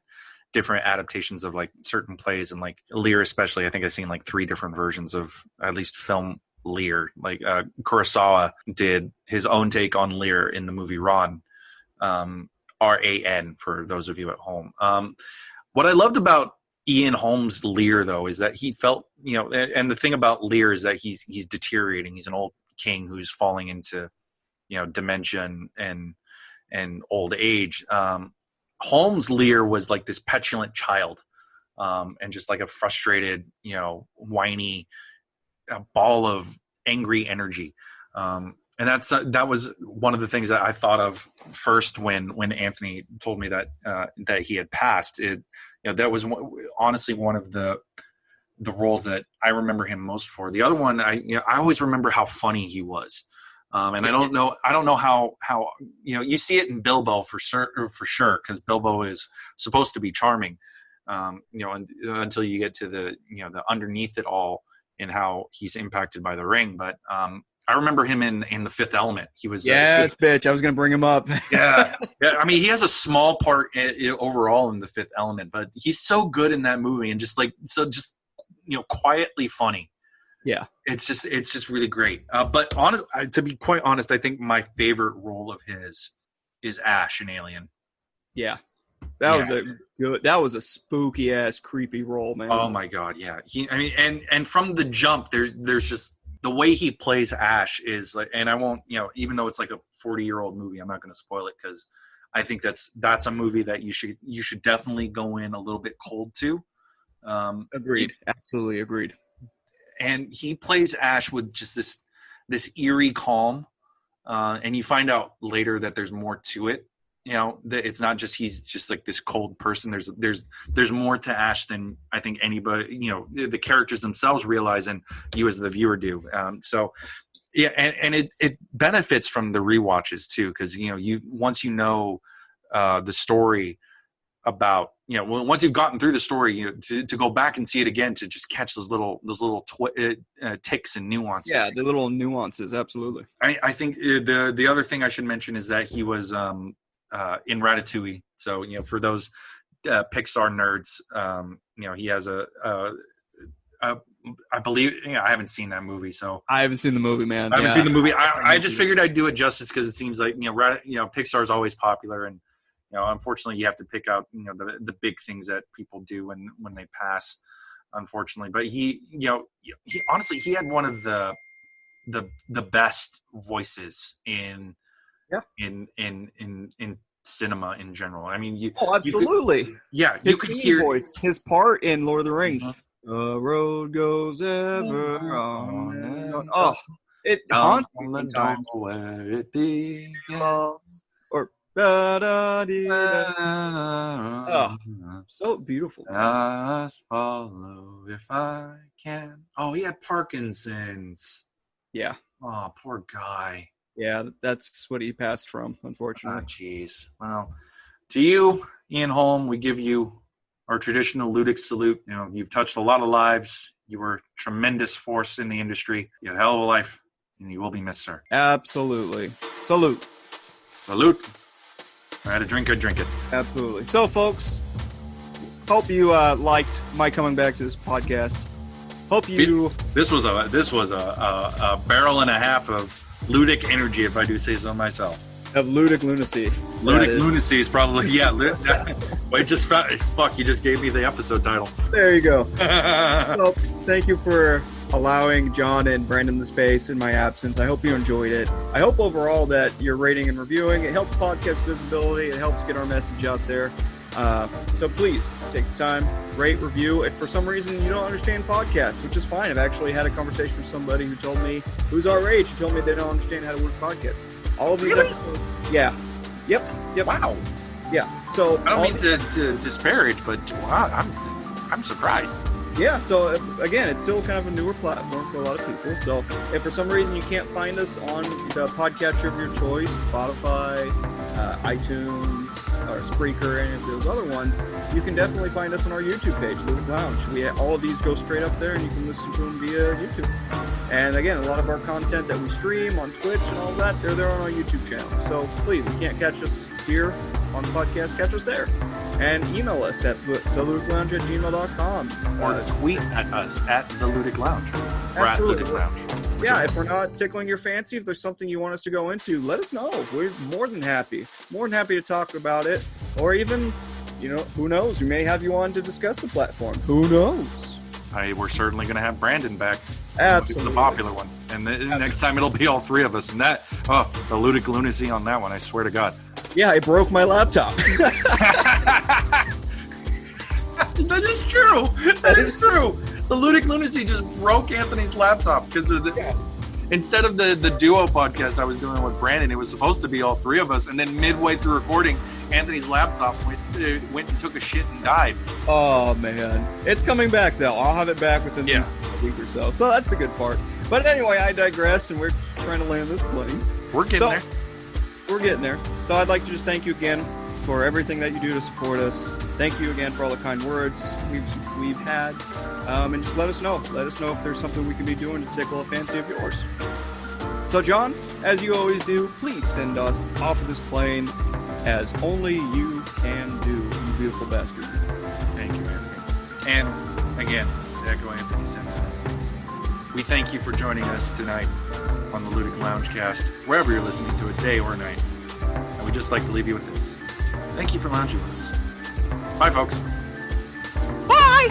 different adaptations of like certain plays, and like Lear especially. I think I've seen like 3 different versions of at least film Lear. Like Kurosawa did his own take on Lear in the movie Ran, RAN for those of you at home. What I loved about Ian Holm's Lear, though, is that he felt, and the thing about Lear is that he's deteriorating. He's an old king who's falling into dementia and old age. Holmes' Lear was like this petulant child, and just like a frustrated, whiny ball of angry energy. And that was one of the things that I thought of first when Anthony told me that he had passed. That was honestly one of the roles that I remember him most for. The other one, I always remember how funny he was. And I don't know how you see it in Bilbo for sure, because Bilbo is supposed to be charming, until you get to the underneath it all and how he's impacted by the ring. But I remember him in The Fifth Element. He was bitch. I was going to bring him up. yeah. I mean, he has a small part overall in The Fifth Element, but he's so good in that movie, and just quietly funny. Yeah, it's just really great. But to be quite honest, I think my favorite role of his is Ash in Alien. Yeah, that was a spooky ass creepy role, man. Oh my god, yeah. And from the jump, there's just the way he plays Ash is like, and I won't, even though it's like a 40-year-old movie, I'm not going to spoil it, because I think that's a movie that you should definitely go in a little bit cold to. Agreed. Absolutely agreed. And he plays Ash with just this eerie calm, and you find out later that there's more to it. That it's not just he's just like this cold person. There's more to Ash than I think anybody, the characters themselves realize, and you as the viewer do. So yeah, and it benefits from the rewatches too, because once the story about, once you've gotten through the story, to go back and see it again, to just catch those little ticks and nuances. Yeah, the little nuances, absolutely. I think the other thing I should mention is that he was in Ratatouille. So for those Pixar nerds, he has I believe, I haven't seen that movie, so I haven't seen the movie, man. I haven't seen the movie. I just figured I'd do it justice, because it seems like Pixar is always popular, and unfortunately, you have to pick out the big things that people do when they pass. Unfortunately, but he honestly, he had one of the best voices in cinema in general. I mean, absolutely. You could hear his part in Lord of the Rings. The road goes ever on and on. Oh, it haunts me sometimes. Where it begins. Or so beautiful. Just follow if I can. Oh, he had Parkinson's. Yeah. Oh, poor guy. Yeah, that's what he passed from, unfortunately. Jeez. Well, to you, Ian Holm, we give you our traditional Ludic salute. You know, you've touched a lot of lives. You were a tremendous force in the industry. You had a hell of a life, and you will be missed, sir. Absolutely. Salute. Salute. If I had a drink, I'd drink it. Absolutely. So, folks, hope you liked my coming back to this podcast. Hope you. This was a barrel and a half of Ludic energy, if I do say so myself. Of Ludic Lunacy. Ludic Lunacy is probably, yeah. Wait, fuck, you just gave me the episode title. There you go. So, thank you for allowing John and Brandon the space in my absence. I hope you enjoyed it. I hope overall that you're rating and reviewing. It helps podcast visibility. It helps get our message out there. So please take the time, rate, review. If for some reason you don't understand podcasts, which is fine. I've actually had a conversation with somebody who told me, who's our age, who told me they don't understand how to work podcasts. All of these episodes. Yeah. Yep. Wow. Yeah. So I don't mean to disparage, but wow, I'm surprised. Yeah, so again, it's still kind of a newer platform for a lot of people. So if for some reason you can't find us on the podcatcher of your choice, Spotify, iTunes, or Spreaker, any of those other ones, you can definitely find us on our YouTube page, Ludic Lounge. All of these go straight up there, and you can listen to them via YouTube. And again, a lot of our content that we stream on Twitch and all that, they're there on our YouTube channel. So please, if you can't catch us here on the podcast, catch us there. And email us at theludiclounge@gmail.com. Or tweet at us at the Ludic Lounge. Or at Ludic Lounge. Yeah, if we're not tickling your fancy, if there's something you want us to go into, let us know. We're more than happy to talk about it. Or even, who knows? We may have you on to discuss the platform. Who knows? We're certainly going to have Brandon back. Absolutely. It's the popular one. And next time it'll be all three of us. And the Ludic Lunacy on that one, I swear to God. Yeah, I broke my laptop. That is true. That is true. The Ludic Lunacy just broke Anthony's laptop because instead of the duo podcast I was doing with Brandon, it was supposed to be all three of us. And then midway through recording, Anthony's laptop went and took a shit and died. Oh, man. It's coming back, though. I'll have it back within a week or so. So that's the good part. But anyway, I digress, and we're trying to land this plane. We're getting there. We're getting there. So I'd like to just thank you again for everything that you do to support us. Thank you again for all the kind words we've had. And just let us know. Let us know if there's something we can be doing to tickle a fancy of yours. So, John, as you always do, please send us off of this plane as only you can do, you beautiful bastard. Thank you, Anthony. And again, to echo Anthony's sentiments, we thank you for joining us tonight on the Ludic Loungecast, wherever you're listening to it, day or night. And we'd just like to leave you with this. Thank you for lounging with us. Bye, folks. Bye!